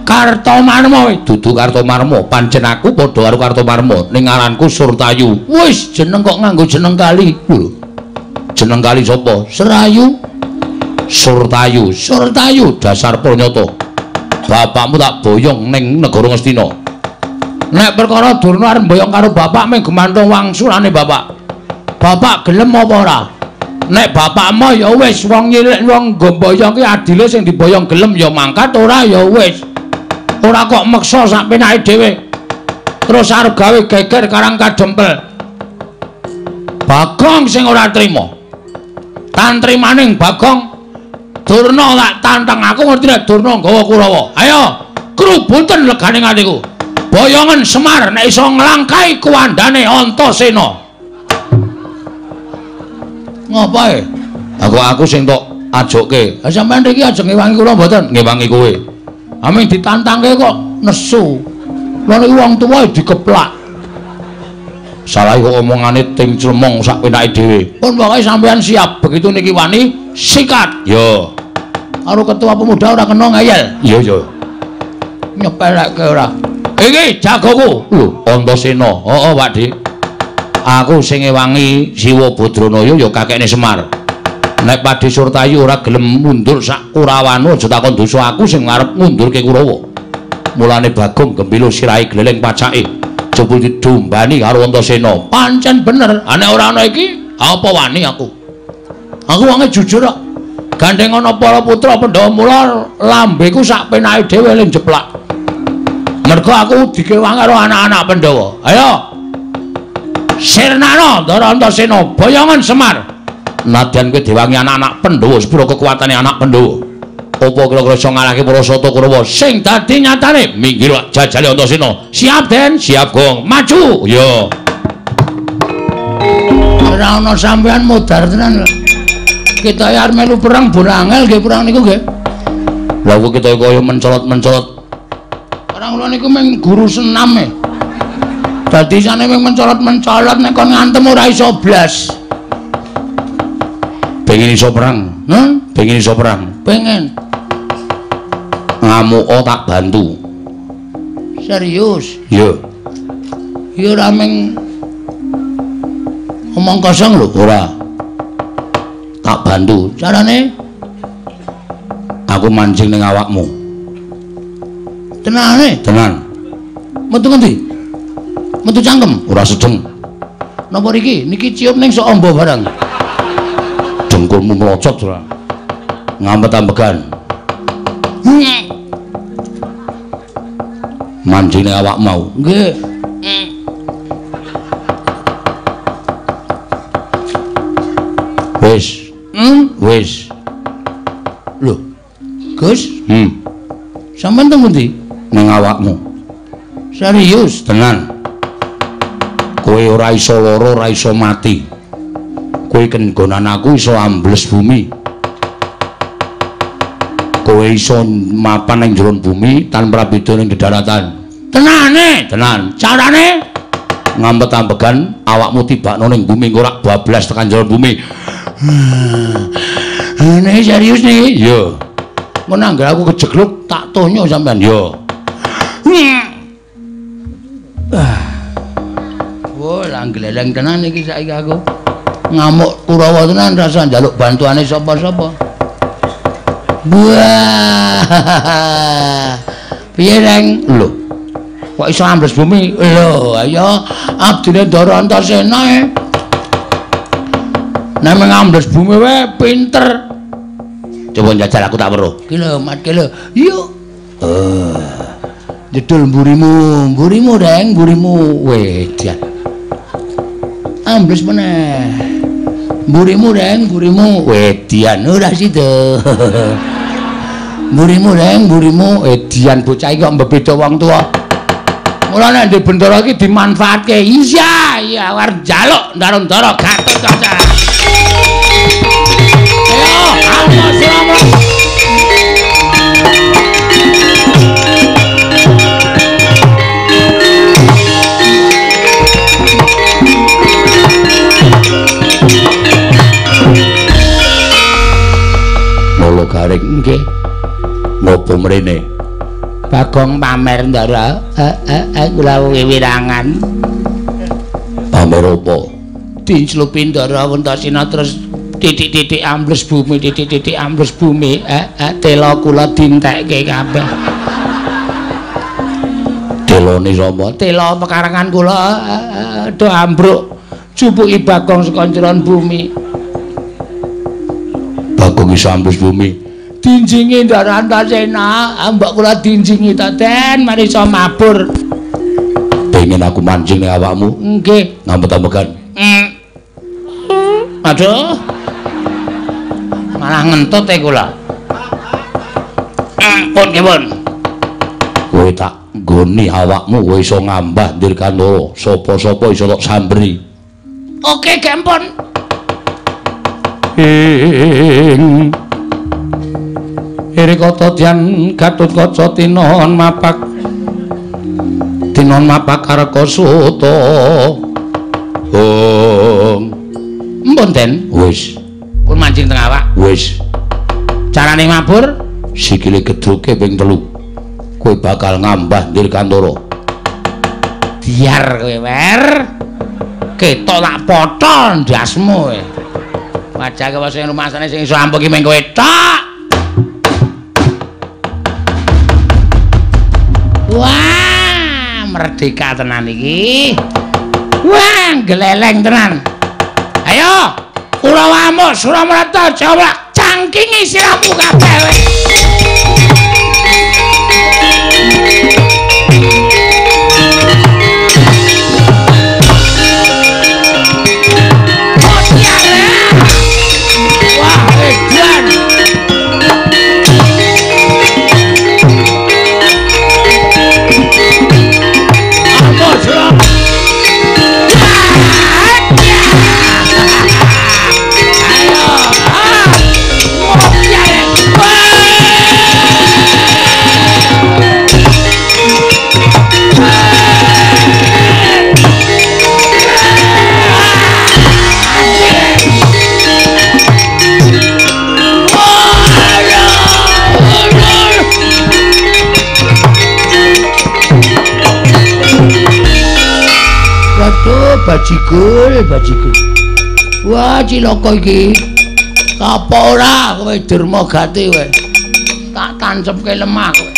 S1: Kartomarma, dudu Kartomarma, pancen aku padha karo Kartomarma, ning aranku Surtayu. Wis, jeneng kok nganggo jeneng kali. Lho. Jeneng kali sapa? Serayu. Surtayu, Surtayu dasar pranyata. Bapakmu tak boyong ning negara Ngastina. Nek perkara Durna arep boyong karo bapak mung gemantung wangsulane bapak. Bapak gelem apa ora? Nek bapakmu ya wis wong nyilik wong ngomboyong ki adile sing diboyong gelem ya mangkat ora ya wis. Ora kok meksa sak penake dhewe. Terus arep gawe geger Karang Kadempel. Bagong sing ora trima. Tantrimaning Bagong Durna tak tantang aku ngerti nek Durna nggawa Kurawa. Ayo, krubunten legane atiku. Boyongan Semar nek iso nglangkai kuwandane Antasena. Ngapae? Aku sing tok ajokke. Ha sampean iki aja ngewangi kula mboten, ngewangi kowe. Aming ditantangke kok nesu. Lha niku wong tuwa dikeplak. Salah kok omongane tim clemong sak penake dhewe. Pun pokoke sampean siap, begitu niki wani sikat. Yo. Karo ketua pemuda ora kena ngeyel. Iya, yo. Nyepelekke ora. Iki jagoku. Lho, Antasena. Heeh, Pakde. Aku sing ngewangi Siwa Badranaya ya kakekne Semar. Nek Pakde Surtayu ora gelem mundur sak Kurawana aja takon dosa aku sing ngarep ngundurke Kurawa. Mulane Bagong gembilo sirahe gleleng pacake. Jebul didombani karo Antasena. Pancen bener, nek ora ana iki apa wani aku. Aku wonge jujur kok. Gandeng ana para putra Pandhawa mula lambeku sak penake dhewe ling jeplak. Mergo aku dikewang karo anak-anak Pandhawa. Ayo. Sirnana Ndara Antasena boyongan Semar. Nadyan kowe diwangi anak-anak Pandhawa sepuro kekuatane anak Pandhawa. Apa kira-kira iso ngalahke para Sata Kurawa sing dadi nyatane minggir jajale Antasena. Siap Den, siap Gong. Maju. Yo. Ora ana sampean modar tenan. Kita arep melu perang Bonangel nggih perang niku nggih. Lha kok kita kaya mencolot-mencolot. Perang kula niku mung guru senam e. Dadi sane mung mencolot-mencolot nek kon ngantem ora iso blas. Pengen iso perang? Pengen iso perang? Pengen. Ngamuka tak bantu. Serius? Yo. Ya ora mung omong kosong lho, ora. Tak bantu. Carane aku mancing ning awakmu. Tenane? Tenan. Metu ngendi? Metu cangkem? Ora sedeng. Napa niki? Niki cium ning sok amba barang. Dengkulmu mlocot ora. Ngampet-ambegan. Mancing ning awakmu. Nggih. Wis. Wis. Lho. Gus? Sampeyan teng pundi? Ning awakmu. Serius, tenan. Kowe ora iso lara, ora iso mati. Kowe kenggonan aku iso ambles bumi. Kowe iso mapan ning jero bumi tanpa beda ning daratan. Tenane, tenan. Carane ngampet-ambegan awakmu tibakno ning bumi engko ora bablas tekan jero bumi. Nek serius nih, yo. Ngono anggere aku kejegluk tak tonyo sampean yo. Wah, langgeleleng tenan iki saiki aku. Ngamuk Kurawa tenan rasa njaluk bantuane sapa-sapa. Wah. Piye Reng? Lho. Kok iso ambles bumi? Lho, ayo abdine Ndara Antasena. Nek ambles bumi wae pinter. Coba njajal aku tak weruh. Ki lho, mat ki lho. Yo. Jedul mburimu Reng, mburimu. Wedya. Ambles meneh. Mburimu Reng, mburimu. Wedyan ora sida. Mburimu Reng, mburimu. Wedyan bocah iki kok mbeda wong tuwa. Mula nek ndek bendara iki dimanfaatke. Iya, iya war njaluk Ndara Gatotkaca. Ayo, selamat. Mula garing nggih. Ngopo mrene? Bagong pamer Ndara. Kula wiwirangan. Pamer apa? Dinclupi Ndara Antasena terus titik-titik ambles bumi, titik-titik ambles bumi. Tela kula dintekke kabeh. Telane sapa? Tela pekarangan kula do ambruk. Jupuki Bagong saka njeron bumi. Bagong iso ambles bumi. Dinjingi Ndara Antasena, mbok kula dinjingi ta Den, mari iso mabur. Pengen aku mancing ning awakmu? Nggih. Ngampet-ambekan. Aduh. Malah ngentut kula. Pun kepun. Kowe tak nggoni awakmu kowe iso ngambah Dirgantara. Sapa-sapa iso tak sambri. Oke, Gempon. Irikata Dyan Gatotkaca tinon mapak Karkasuta. Mpun Den, wis. Pun mancing teng awak. Wis. Carane mabur sikile gedruke ping 3. Kowe bakal ngambah Dirgantara. Biar kowe wer. Ketok tak potol ndasmu kowe. Wajake wae sing rumasane sing iso ampuh ki mung kowe tok. Wah, merdeka tenan iki. Wah, geleleng tenan. Ayo, Kurawamu, Suramarta, Jawa, cangkingi siramu kabeh. Wah, edan. Bajigul. Wah, cilaka iki. Apa ora kowe Durmagati kowe? Tak tancepke lemah kowe.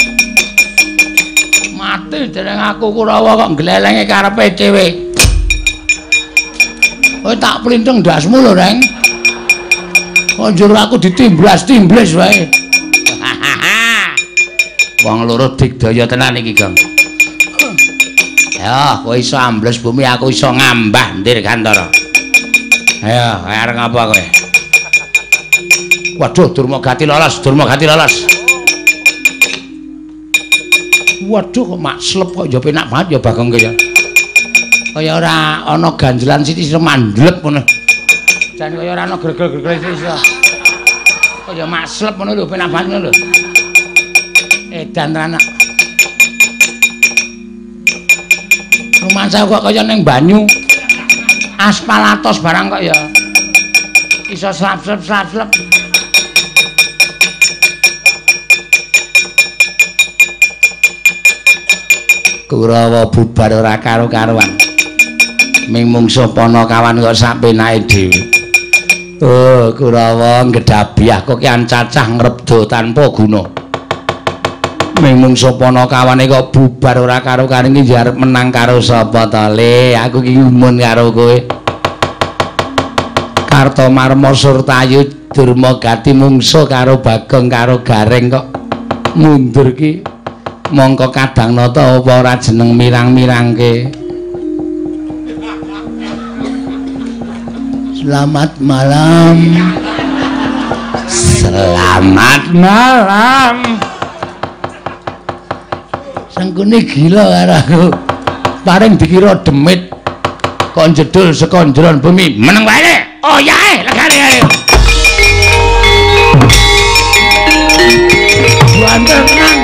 S1: Mati dereng aku Kurawa kok glelenge karepe dhewe. Kowe tak plinteng ndasmu lho, Reng. Kok njur aku ditimblas-timblis wae. Wong loro digdaya tenan iki, Gong. Ayo, kowe iso ambles bumi, aku iso ngambah Dirgantara. Ayo, arep ngapa kowe? Waduh, Durmagati lolos, Durmagati lolos. Waduh, kok mak slep kok ya penak banget ya Bagong ki ya. Kaya ora ana ganjelan sithik mandlep ngono. Jan kaya ora ana gregel-gregel iso. Kaya mak slep ngono lho, penak banget ngono lho. Edan anak. Rumansa kok kaya ning banyu. Aspalatos barang kok ya. Iso slap-slap. Kurawa bubar ora karo-karuan. Ming mungsuh Panakawan kok sak penake dhewe. Oh, Kurawa nggedabiah kok kian cacah ngrebdo tanpa guna. Ming mungsuh Panakawane kok bubar ora karo-karuan iki arep menang karo sapa to, Le? Aku iki umun karo kowe. Kartomarma Surtayu Durmagati mungsuh karo Bagong karo Gareng kok mundur ki. Mongko kadang nata apa ora jeneng mirang-mirangke. Selamat malam. Selamat malam. Sengkune gila karo aku. Paring dikira demit kok jedul saka njeron bumi. Meneng wae. Oh yae, legane ae. Buanter tenang,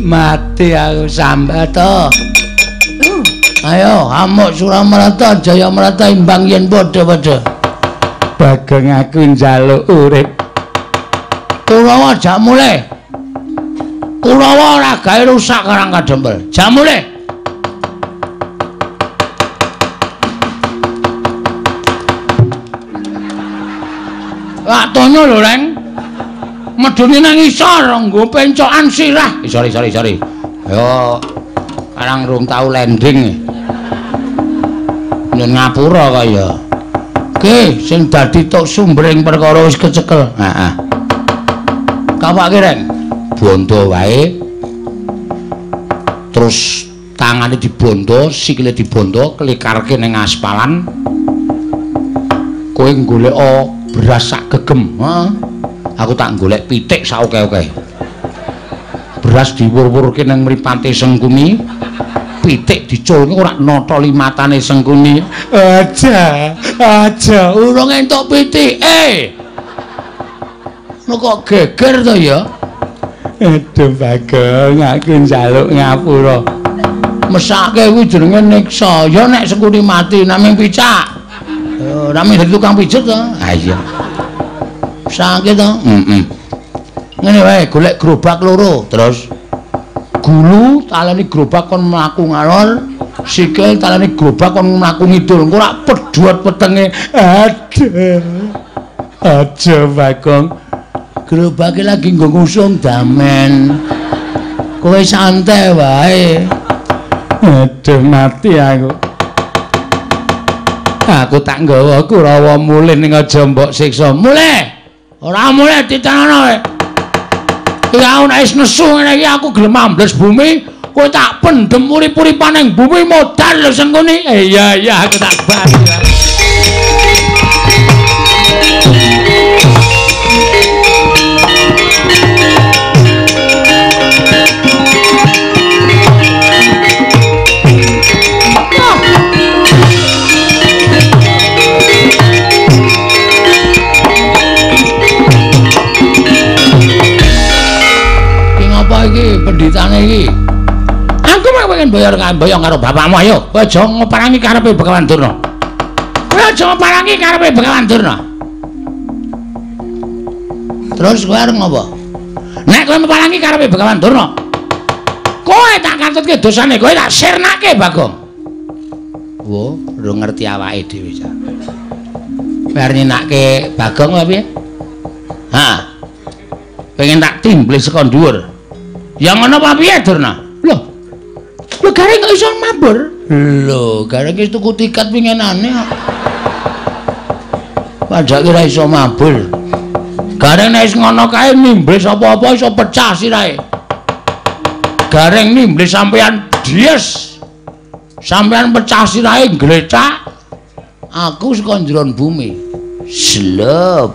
S1: mati aku Sambata. Ayo amuk Suramarata Jayamarata imbang yen padha-padha. Bagong aku njaluk urip. Kurawa jak mulih. Kurawa ora gawe rusak Karang Kadempel. Jak mulih. Wak tono lho, Reng. Medune nang isor nggo pencokan sirah. Sorry. Ayo Karang rung tau landing. Nyun ngapura kaya. Ki sing dadi tok sumbering perkara wis kecekel. Heeh. Kawake Reng. Bondo wae. Terus tangane dibondo, sikile dibondo, klikarke ning aspalan. Kowe golek beras sak gegem, heeh. Aku tak golek pitik sak oke-oke. Beras diwur-wurke nang mripate Sengkuni, pitik diculke ora nata limatane Sengkuni. Aja, urung entuk pitike. Lho kok geger to ya? Aduh Bagong, aku njaluk ngapura. Mesake kuwi jenenge niksa. Ya nek Sengkuni mati namung picak. Rame dadi tukang pijet to? Ha iya. Sakit to? Ngene wae, golek gerobak loro, terus gulu taleni gerobak kon mlaku ngalor, sikil taleni gerobak kon mlaku ngidul. Engko ora pedhuwet wetenge. Aja Bagong. Gerobake lagi nggo ngusung damen. Kowe santai wae. Aduh mati aku. Aku tak nggawa Kurawa mulih ning aja mbok siksa. Mulih. Ora mulih ditanono kowe. Ya ana wis nesu ngene iki aku gelem ambles bumi, kowe tak pendem urip-uripan ning bumi modal lho Sengkuni. Iya aku tak bali. Iki pendhitane iki. Aku mek pengen bayang karo bapakmu ayo. Aja ngoparangi karepe Begawan Durna. Kowe aja ngoparangi karepe Begawan Durna. Terus kowe arep ngopo? Nek kowe mepalangi karepe Begawan Durna, kowe tak katutke dosane kowe tak sirnake Bagong. Wo, lu ngerti awake dhewe jan. Bar nyinake Bagong apa piye? Ha. Pengen tak timblis saka dhuwur. Ya ngono apa piye Durna? Lho. Lho Gareng kok iso mabur? Lho, Gareng wis tuku tiket pingenane kok. Pajak ora iso mabur. Gareng nek wis ngono kae nimblis apa-apa iso pecah sirahe. Gareng nimblis sampean dies. Sampean pecah sirahe glecak. Aku saka njeron bumi. Slep.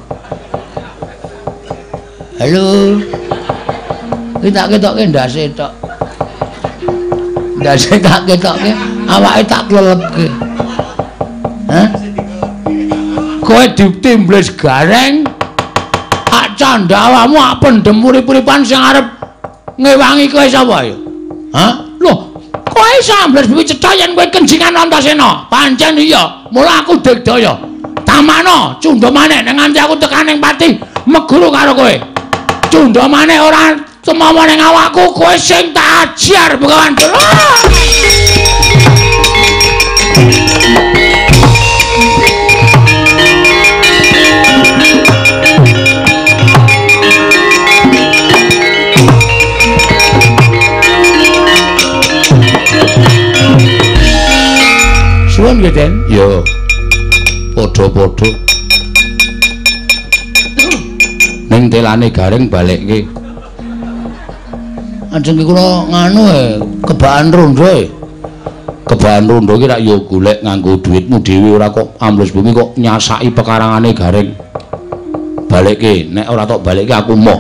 S1: Halo. Iki tak ketokke ndase tok. Ndase tak ketokke, awake tak klelepke. Hah? Kowe ditimblis Gareng. Ak candhawamu ak pendem urip-uripan sing arep ngewangi kowe sapa ya? Hah? Loh, kowe sambles kuwi cetha yen kowe kenjingan Antasena. Pancen iya, mula aku digdaya. Tamana cundha maneh nek nganti aku tekan ning pati meguru karo kowe. Cundha maneh ora temomo ning awakku, kowe sing tak ajar Begawan Durna. Suwun nggih, Den. Ya. Padha-padha. Ning telane Gareng balekke. Ajeng iki kula nganu kebaan rondo Kebaan rondo iki rak ya golek nganggo dhuwitmu dhewe ora kok ambles bumi kok nyasaki pekarangane Gareng. Balekke, nek ora tok balekke aku moh.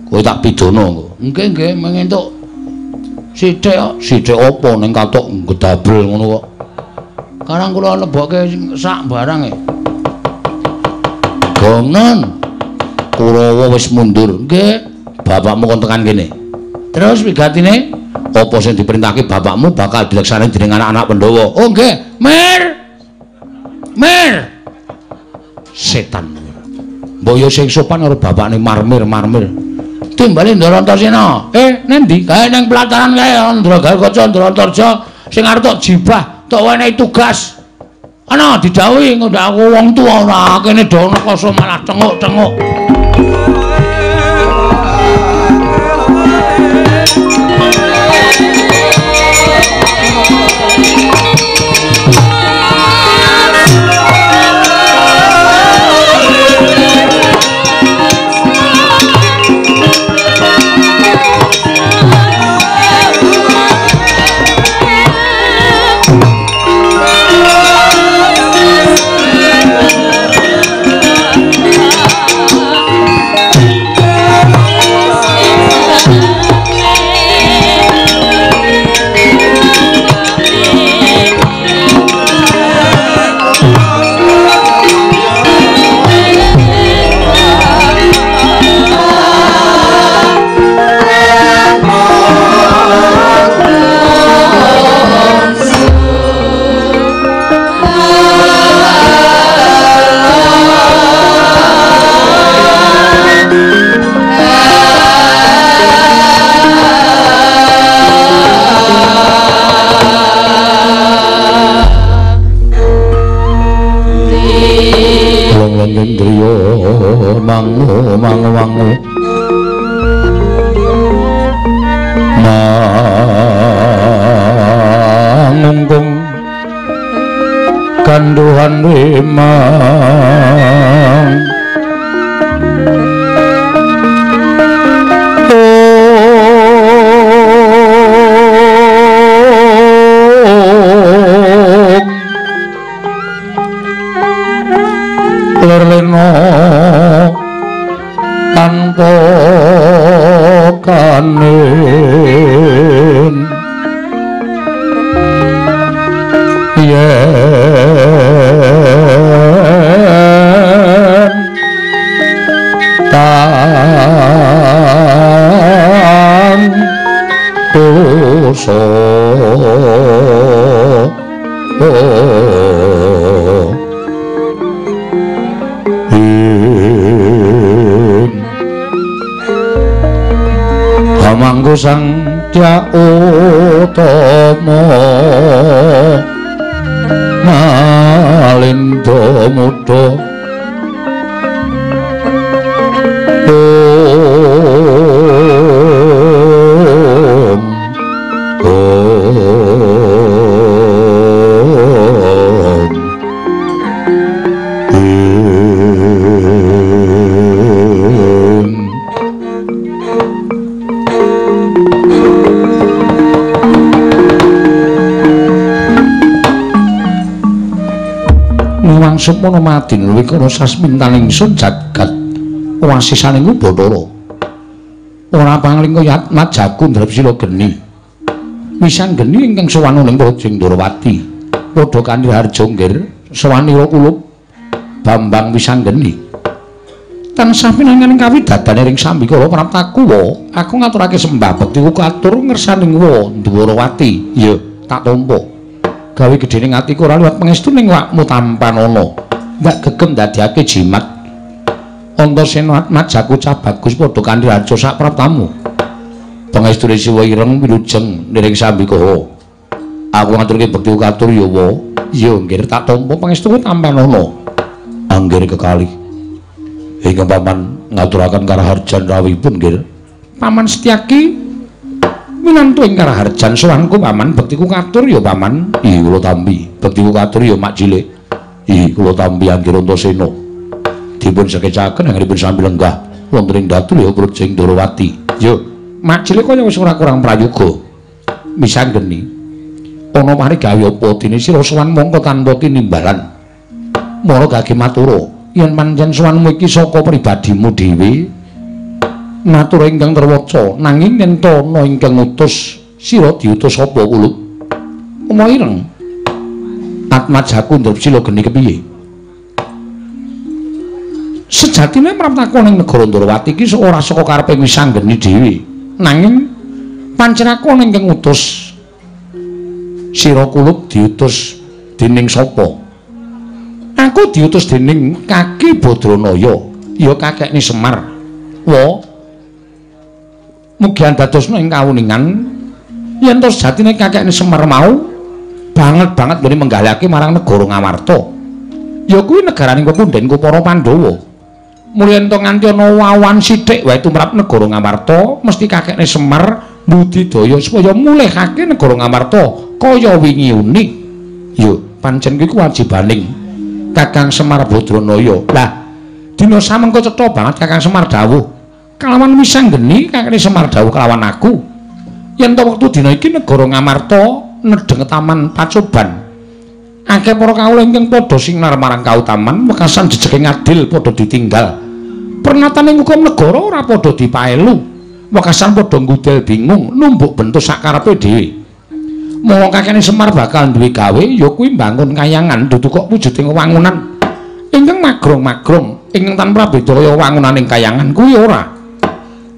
S1: Kowe tak pidana engko. Nggih, mengentuk sithik kok. Sithik apa ning katok gedabel ngono kok. Karang kula lebokke sak barang e. Gongen. Kurawa wis mundur. Nggih. Bapakmu kon tekan kene. Terus wigatine apa sing diperintahke bapakmu bakal dilaksanakan dening anak-anak Pandhawa. Oh nggih, Mir. Setan. Mbok yo sing sopan karo bapakne marmir. Timbali Ndara Antasena. Nendi? Kae ning pelataran kae Ndragarkaca Ndaratarja sing arep tok jibah, tok wenehi tugas. Ana didhawuhi engko ndak aku wong tuwa ora kene dono koso malah cenguk-cenguk. Mangu mangunggung kanduhan remang lerleno tanpa kanin yen tan dosa Prabu Sang Utama Nalendra Muda Sumana madin wikara sasmintaning sun jagat wasisaning Bathara ora panglingka yatmat jagun drepsila geni wisan geni ingkang sowan ing Praja Ndrawati padha kanthi harja nggir sawanira kulup Bambang Wisanggeni tansah pinanganing kawidadane ring Sambikara Praptakuwa aku ngaturake sembah bektiku katur ngersaning wa Ndrawati ya tak tampa gawe gedhening atiku ora liwat pangestu ning wakmu tampanana ndak gegem dadiake jimat Antasena Atmat Jaku cah bagus padha kanthi raja sak praptamu pangestu Siwa Ireng wilujeng ning Sambikara aku ngaturke bekti katur ya wa ya nggih tak tampa pangestu tampanana anggere kekalih ingkang paman ngaturaken karaharjan rawuhipun nggih paman Setyaki minantu ing karaharjan sowanku paman bektiku katur ya paman iki kula tampi bektiku katur ya mak cilik iki kula tampi Anggir Antasena dipun sekecaken anggenipun sami lenggah wonten ing datul ya Praja Ndrawati ya mak cilik kaya wis ora kurang prayoga Wisanggeni ana mari gawe apa dene sira sowan mongko tanpa tinimbalan mara gage matura yen pancen sowanmu iki saka pribadimu dhewe matur ingkang terwaca nanging yen ana ingkang utus sira diutus sapa kulup Oma Ireng Atmat Jaku Ndrawasila geni kepiye sejatine Praptakuwa ning negara Ndrawati iki ora saka karepe Wisanggeni dhewe nanging pancen aku ana ingkang utus sira kulup diutus dening sapa aku diutus dening Kaki Badranaya ya kakekne Semar wa mugi andadosna ing kawuningan yen to sejatine kakekne Semar mau banget nggone menggalake marang negara Ngamarta ya kuwi negaraning pepundhenku para Pandhawa mulya ento nganti ana wawan sithik wae tumrap negara Ngamarta mesti kakekne Semar mbudidaya supaya mulihake negara Ngamarta kaya wingi uni ya pancen kuwi kewajibaning Kakang Semar Badranaya lah dina samengko cetha banget Kakang Semar dawuh kalawan Wisanggeni kakekne Semar dawuh kelawan aku yen to wektu dina iki negara Ngamarta nedheng taman Pacoban akeh para kawula ingkang padha sinar marang kautaman wekasan jejeking adil padha ditinggal pernataning hukum negara ora padha dipaelu wekasan padha ngudel bingung numbuk bentus sakarepe dhewe mula kakekne Semar bakal duwe gawe ya kuwi mbangun kayangan dudu kok wujuding wangunan ingkang magrong-magrong ingkang tanpa beda kaya wangunaning kayangan kuwi ora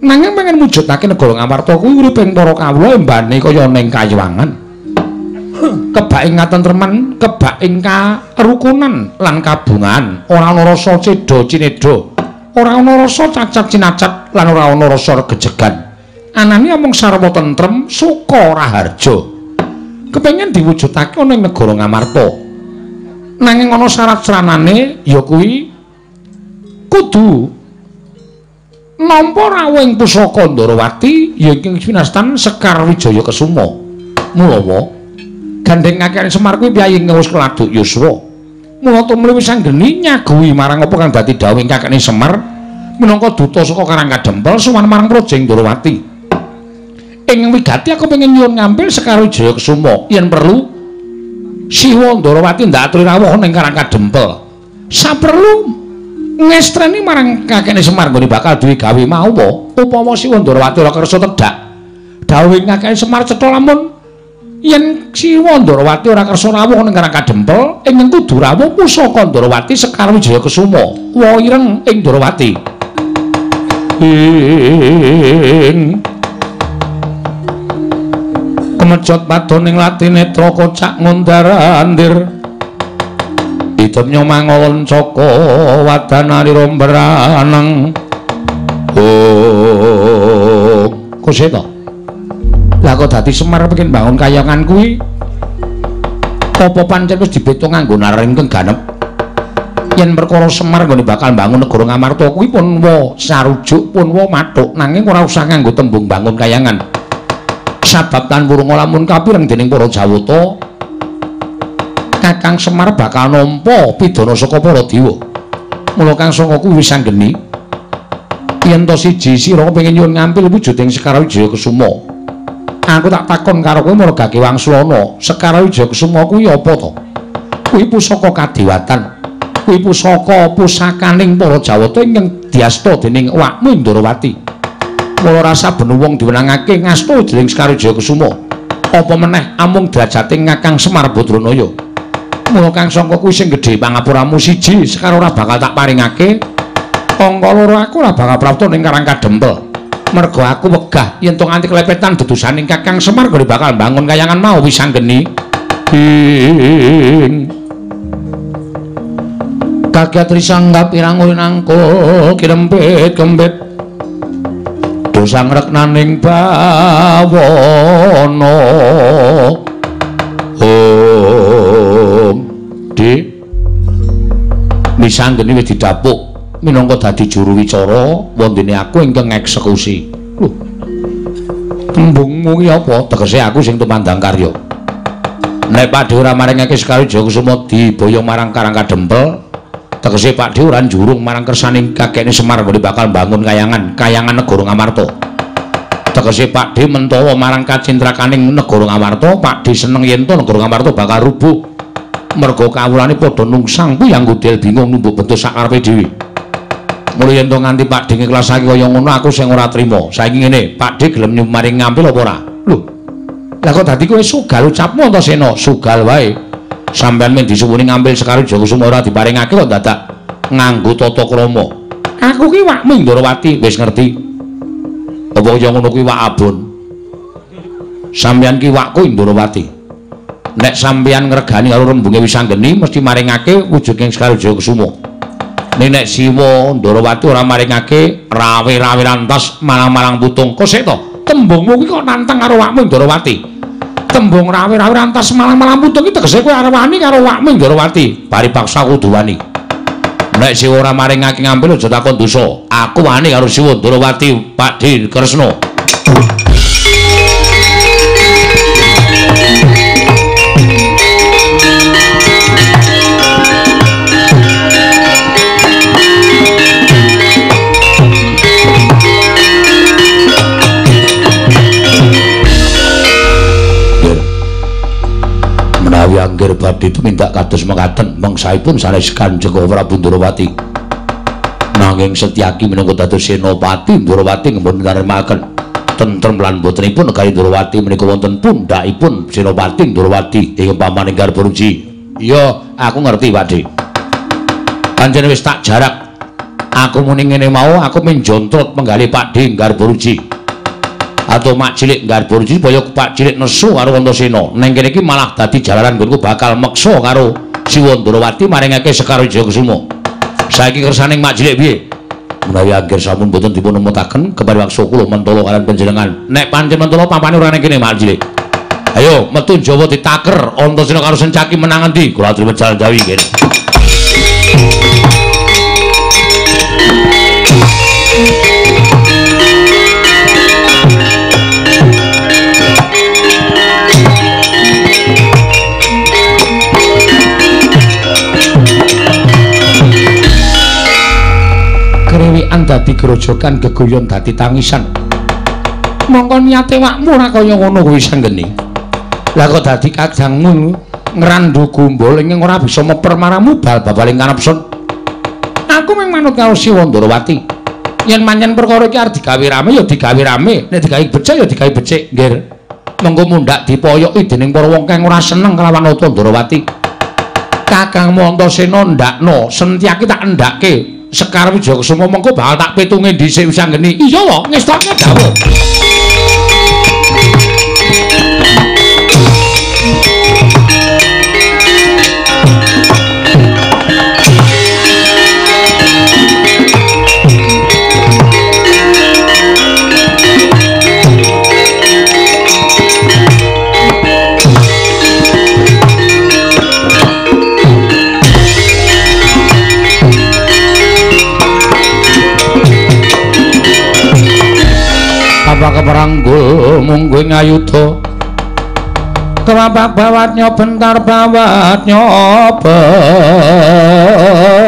S1: nanging pengen mujudake negara Ngamarta kuwi uriping para kawula embane kaya ning kayuwangan kebak ing katentreman kebak ing karukunan lan kabungan ora ana rasa cedha cinedha ora ana rasa cacat cinacat lan ora ana rasa regejegan anane omong sarwa tentrem suka raharja kepengin diwujudake ana ing negara Ngamarta nanging ana syarat sranane ya kuwi kudu nampa rawuh ing pusaka Ndrawati ya ing winastan Sekar Wijaya Kesuma mulawa gandeng kakekne Semar kuwi piyaying wis keladuk yuswa mula tumrap Wisanggeni nyaguhi marang apa kang dadi dawuhing kakekne Semar minangka duta saka Karangkadempel sowan marang Praja Ndrawati ing wigati aku pengen nyuwun ngambil Sekar Wijaya Kesuma yen perlu Siwa Ndrawati ndak aturi rawuh ning Karangkadempel saperlu ngestreni marang kakekne Semar nggone bakal duwe gawe mau apa upama Siwa Ndrawati ora kersa tedhak dawuhing kakekne Semar cetha lamun yen Siwa Ndrawati ora kersa rawuh ning Karangkadempel ing kudu rawuh pusaka Ndrawati Sekar Wijaya Kesuma wa ireng ing Ndrawati kemejot padoning latinetra kocak ngondarandir Idemnya mangolon coko wadanari romberanang koseta Lah kok dadi Semar pengen bangun kayangan kuwi? Apa pancen wis dibeta nganggo naring kang ganep? Yen perkara Semar nggone bakal bangun negara Ngamarta kuwi pun wa sarujuk pun wa mathuk nanging ora usah nganggo tembung bangun kayangan. Sabab tan wurunga lamun kapireng dening para Jawata, Kakang Semar bakal nampa pidana saka para dewa. Mula Kang Sanga kuwi wis anggeni yen to siji sira kepengin nyuwun ngampil wujuding Sekar Wijaya Kusuma. Aku tak takon karo kowe Margake Wangsulana, Sekar Wijaya Kusuma kuwi apa to? Kuwi pusaka kadewatan. Kuwi pusakaning para Jawata ingkang diasta dening Wakmu Ndarawati. Mula rasa ben wong diwenangake ngasta dening Sekar Wijaya Kusuma. Apa meneh amung drajating Kakang Semar Badranaya. Mula Kang Sangka kuwi sing gedhe pangapuramu siji Sekar ora bakal tak paringake. Angka loro aku ora bakal prapta ning Karang Kadempel. Merga aku wegah yen to nganti klepetan dedusaning Kakang Semar gone bakal bangun kayangan mau wis anggeni. Kaget risanggap irang nangkul kirempit kempit dosang reknaning bawana di misanggeni wis didapuk minangka dadi juru wicara wondene aku ingkang eksekusi. Tembungmu ki apa? Tegese aku sing tumandang karya. Nek Pakdhe ora maringake Sekar Wijaya Kusuma diboyong marang Karang Kadempel, tegese Pakdhe ora njurung marang kersaning kakekne Semar nggone bakal bangun kayangan negara Ngamarta. Tegese Pakdhe mentawa marang kacintrakaning negara Ngamarta, Pakdhe seneng yen to negara Ngamarta bakal rubuh. Merga kawulane padha nungsang kuyang ngudel bingung numbuk bentuk sakarepe dhewe. Mula yen to nganti Pakdhe ngiklasake kaya ngono aku sing ora trima. Saiki ngene, Pakdhe gelem maring ngampil apa ora? Lho. Lah kok dadi kowe sugal ucapmu Antasena? Sugal wae. Sampeyan men disuwuni ngampil Sekar Wijaya Kusuma ora diparingake kok dadak nganggo tata krama. Aku ki Wakmu Ndarawati wis ngerti. Apa kaya ngono kuwi wak abon. Sampeyan ki wakku Ndarawati. Nek sampeyan ngregani karo rembunge wis anggeni mesti maringake wujuding Sekar Wijaya Kusuma. Nek Siwa Ndarawati ora maringake rawe-rawe rantas malang-malang putung. Kok sik to? Tembungmu ki kok nantang karo Wakmu Ndarawati. Tembung rawe-rawe rantas malang-malang putung iki tegese kowe arep wani karo Wakmu Ndarawati. Paripaksa kudu wani. Nek Siwa ora maringake ngampil aja takon dosa. Aku wani karo Siwa Ndarawati, Pakdhe Kresna. Menawi angger badhe tumindak kados mekaten mangsaipun sanes Kanjeng Prabu Ndarawati. Nanging Setyaki minangka dados Senopati Ndarawati ngempun naremaken tentrem lan botenipun negari Ndarawati menika wonten pundhakipun Senopati Ndarawati ing pamaning Garbaruji. Iya, aku ngerti, Pakdhe. Pancen wis tak jarak. Aku muni ngene mau, aku menjontrot menggali Pakdhe Garbaruji. Atau mak cilik Garbaruji supaya Pak cilik nesu karo Antasena. Neng kene iki malah dadi jalaran nggonku bakal meksa karo Siwa Ndarawati maringake Sekar Wijaya Kusuma. Saiki kersaning mak cilik piye? Menawi angger sampun boten dipun nemutaken kepada waksa kula mentala kalian panjenengan. Nek pancen mentala pampane ora ning kene mak cilik. Ayo metu Jawa ditaker Antasena karo Setyaki menang endi? Kula aturi jalan jawi kene. Krewikan dadi grojokan geguyon dadi tangisan. Mongko niate Wakmu ora kaya ngono kuwi sanggeni. Lah kok dadi kadangmu ngrandu gumbul ing ora bisa meper marangmu bal-baling kanepsun. Aku mung manut karo Siwa Ndarawati. Yen pancen perkara iki arep digawe rame ya digawe rame, nek digawe becik ya digawe becik, nggih. Mengko mundhak dipoyoki dening para wong kang ora seneng kelawan Nata Ndarawati. Kakang Antasena ndakno, Setyaki tak endake. Sekar Wijaya Kusuma mengko bakal tak pitunge dhisik wis anggeni. Iya wae, ngestake dawuh. mungguing ayuda kelapak bawatnya bentar bawatnya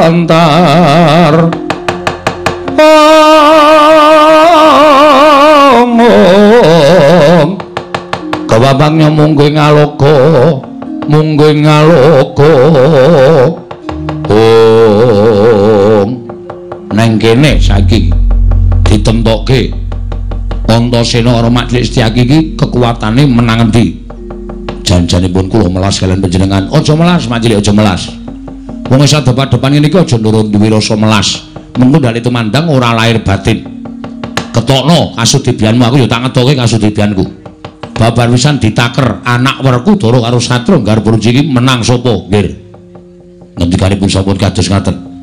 S1: bentar kewabangnya mungguing ngaloka neng kene saiki ditemtokke Antasena karo Majelis Setyaki iki kekuatane menang endi janjanipun kula melas kalian panjenengan aja melas Majelis aja melas wong sadepan-depan ngene iki aja nurun duwe rasa melas mengko ndalik tumandang ora lahir batin ketokno kasudibianmu aku ya tak ngetoke kasudibianku babar wisan ditaker anak werku Dara karo Satru Garbaruji iki menang sapa nggih ngendikanipun sampun kados ngaten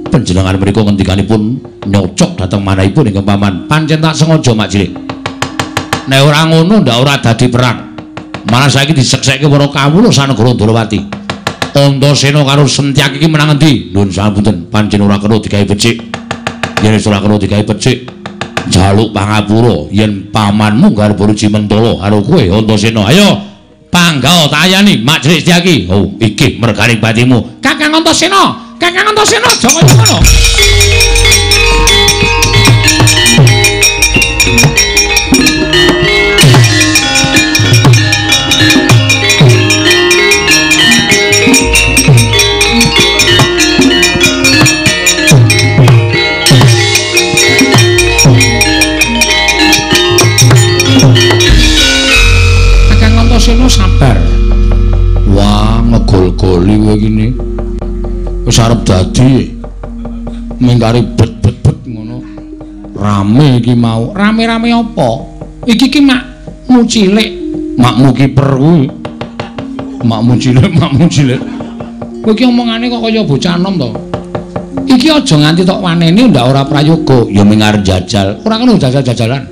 S1: panjenengan mriku ngendikanipun nyocok dhateng manahipun ingkang paman pancen tak sengaja Majelis nek ora ngono ndak ora dadi perang malah saiki diseksekke para kawula sanegara Darawati Antasena karo Setyaki iki menang endi nuwun sapunten pancen ora kena digawe becik yen ora kena digawe becik jaluk pangapura yen pamanmu Garbaruji Mentala karo kowe Antasena ayo pangga tayani Majelis Setyaki oh iki merganing batimu Kakang Antasena Kakang Antasena aja kaya ngono Antasena sabar. Wah, ngegol-goli kowe gini. Wis arep dadi mingkari bet-bet ngono. Rame iki mau. Rame-rame apa? Iki ki makmu cilik, makmu kiper kuwi. Makmu cilik. Kowe iki omongane kok kaya bocah enom to. Iki aja nganti tok wanene ndak ora prayoga, ya mingar jajal. Ora kena jajal-jajalan.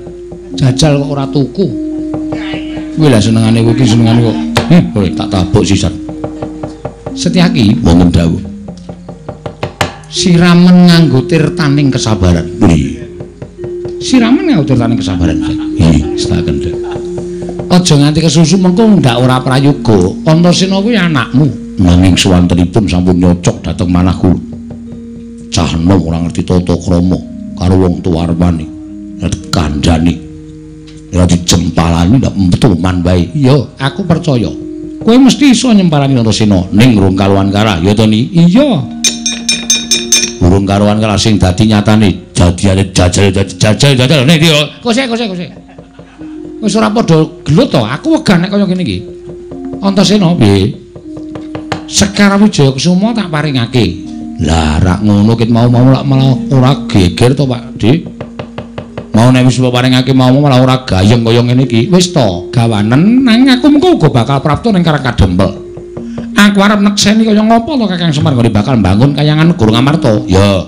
S1: Jajal kok ora tuku. Kuwi lah senengane kowe iki senengane kok. Tak tabuk sisan. Setyaki wonten dawuh. Siramen nganggo tirtaning kesabaran. Nggih. Siramen nganggo tirtaning kesabaran. Nggih, setaken. Aja nganti kesusu mengko ndak ora prayoga. Antasena kuwi anakmu. Nanging suwantenipun sampun nyocok dhateng manah kula. Cah enom ora ngerti tata krama karo wong tuwa arepane. Kandhani. Ora dijempalani ndak metuman wae. Iya, aku percaya. Kowe mesti iso nyempalani Antasena ning urung kaluwan kara, ya to Ni? Iya. Urung karuan kala sing dadi nyatane jadiane jajal nek iki kose. Wis ora padha gelut to, aku wegah nek kaya ngene iki. Antasena piye? Sekar Wijaya Kusuma tak paringake. Lah rak ngono ket mau malah ora geger to Pak Dik. Mau nek wis paringake mau malah ora gayeng kaya ngene iki. Wis to, gawanen nang aku mengko uga bakal prapta ning Karang Kadempel. Aku arep nekseni kaya ngopo to Kakang Semar kok bakal mbangun kayangan Guru Ngamarta. Ya.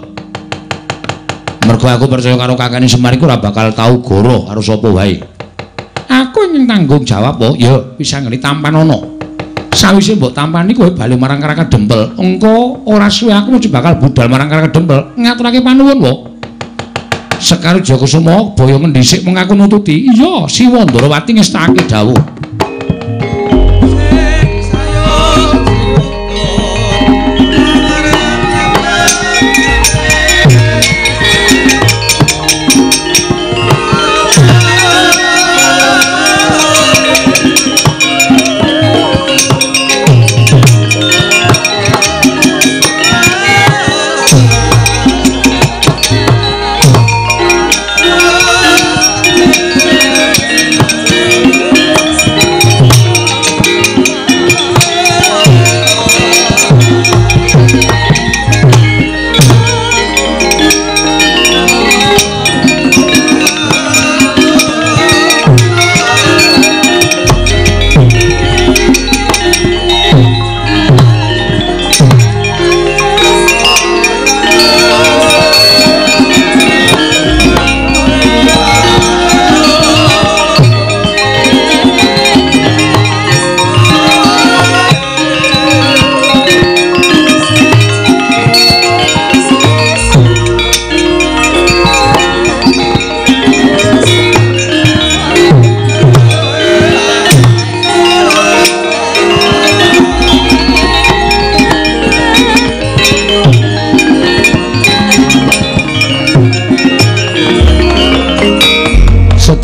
S1: Mergo aku percaya karo Kakang Semar iku ora bakal tau goro karo sapa wae. Aku ingin tanggung jawab kok. Ya, bisa ngene tampan ana. Sawise mbok tampani kowe bali marang Karang Kadempel, engko ora suwe aku mesti bakal budal marang Karang Kadempel ngaturake panuwun kok. Sekar Wijaya Kusuma baya mendhisik mung aku nututi. Iya, Siwa Ndarawati ngestake dawuh.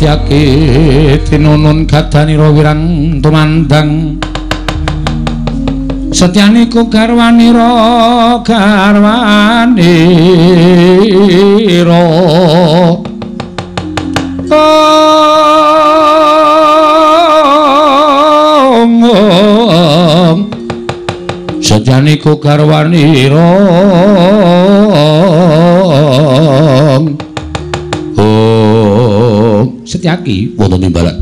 S1: Setyaki tinunun gadanira wirang tumandang Setyaniko garwanira Setyaniko garwanira Setyaki wonten timbalan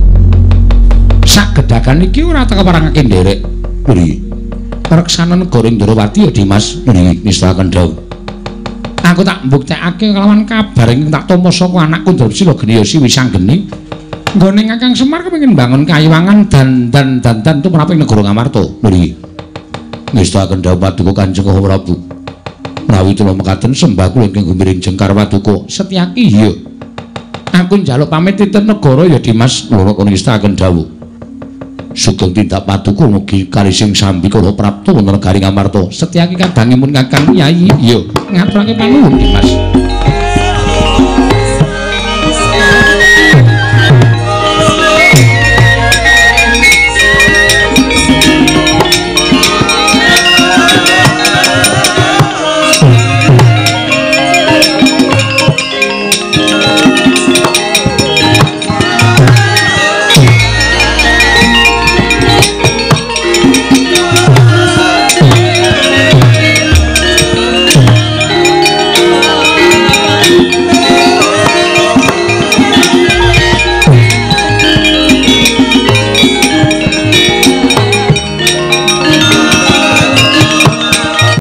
S1: sagedhakan iki ora teka parangake nderek nggih reksanan negara Indrawati ya Dimas nggih nistakaken dawuh aku tak mbuktekake kelawan kabar ing tak tampa saka anakku Drapsila Gniyasi Wisanggeni nggone Kakang Semar kepengin bangun kayiwangan dan tumraping negara Ngamarta nggih nistakaken dawuh paduka Kanjeng Prabu menawi kula mekaten sembah kula ingkang gumiring Jengkar Paduka Setyaki iya aku njaluk pamit titip negara ya Dimas kula nistakaken dawuh sugeng tindak paduka mugi karising sambi kula prapta wonten negari Ngamarta Setyaki kadangipun Kakang Yayi iya ngaturake panuwun Dimas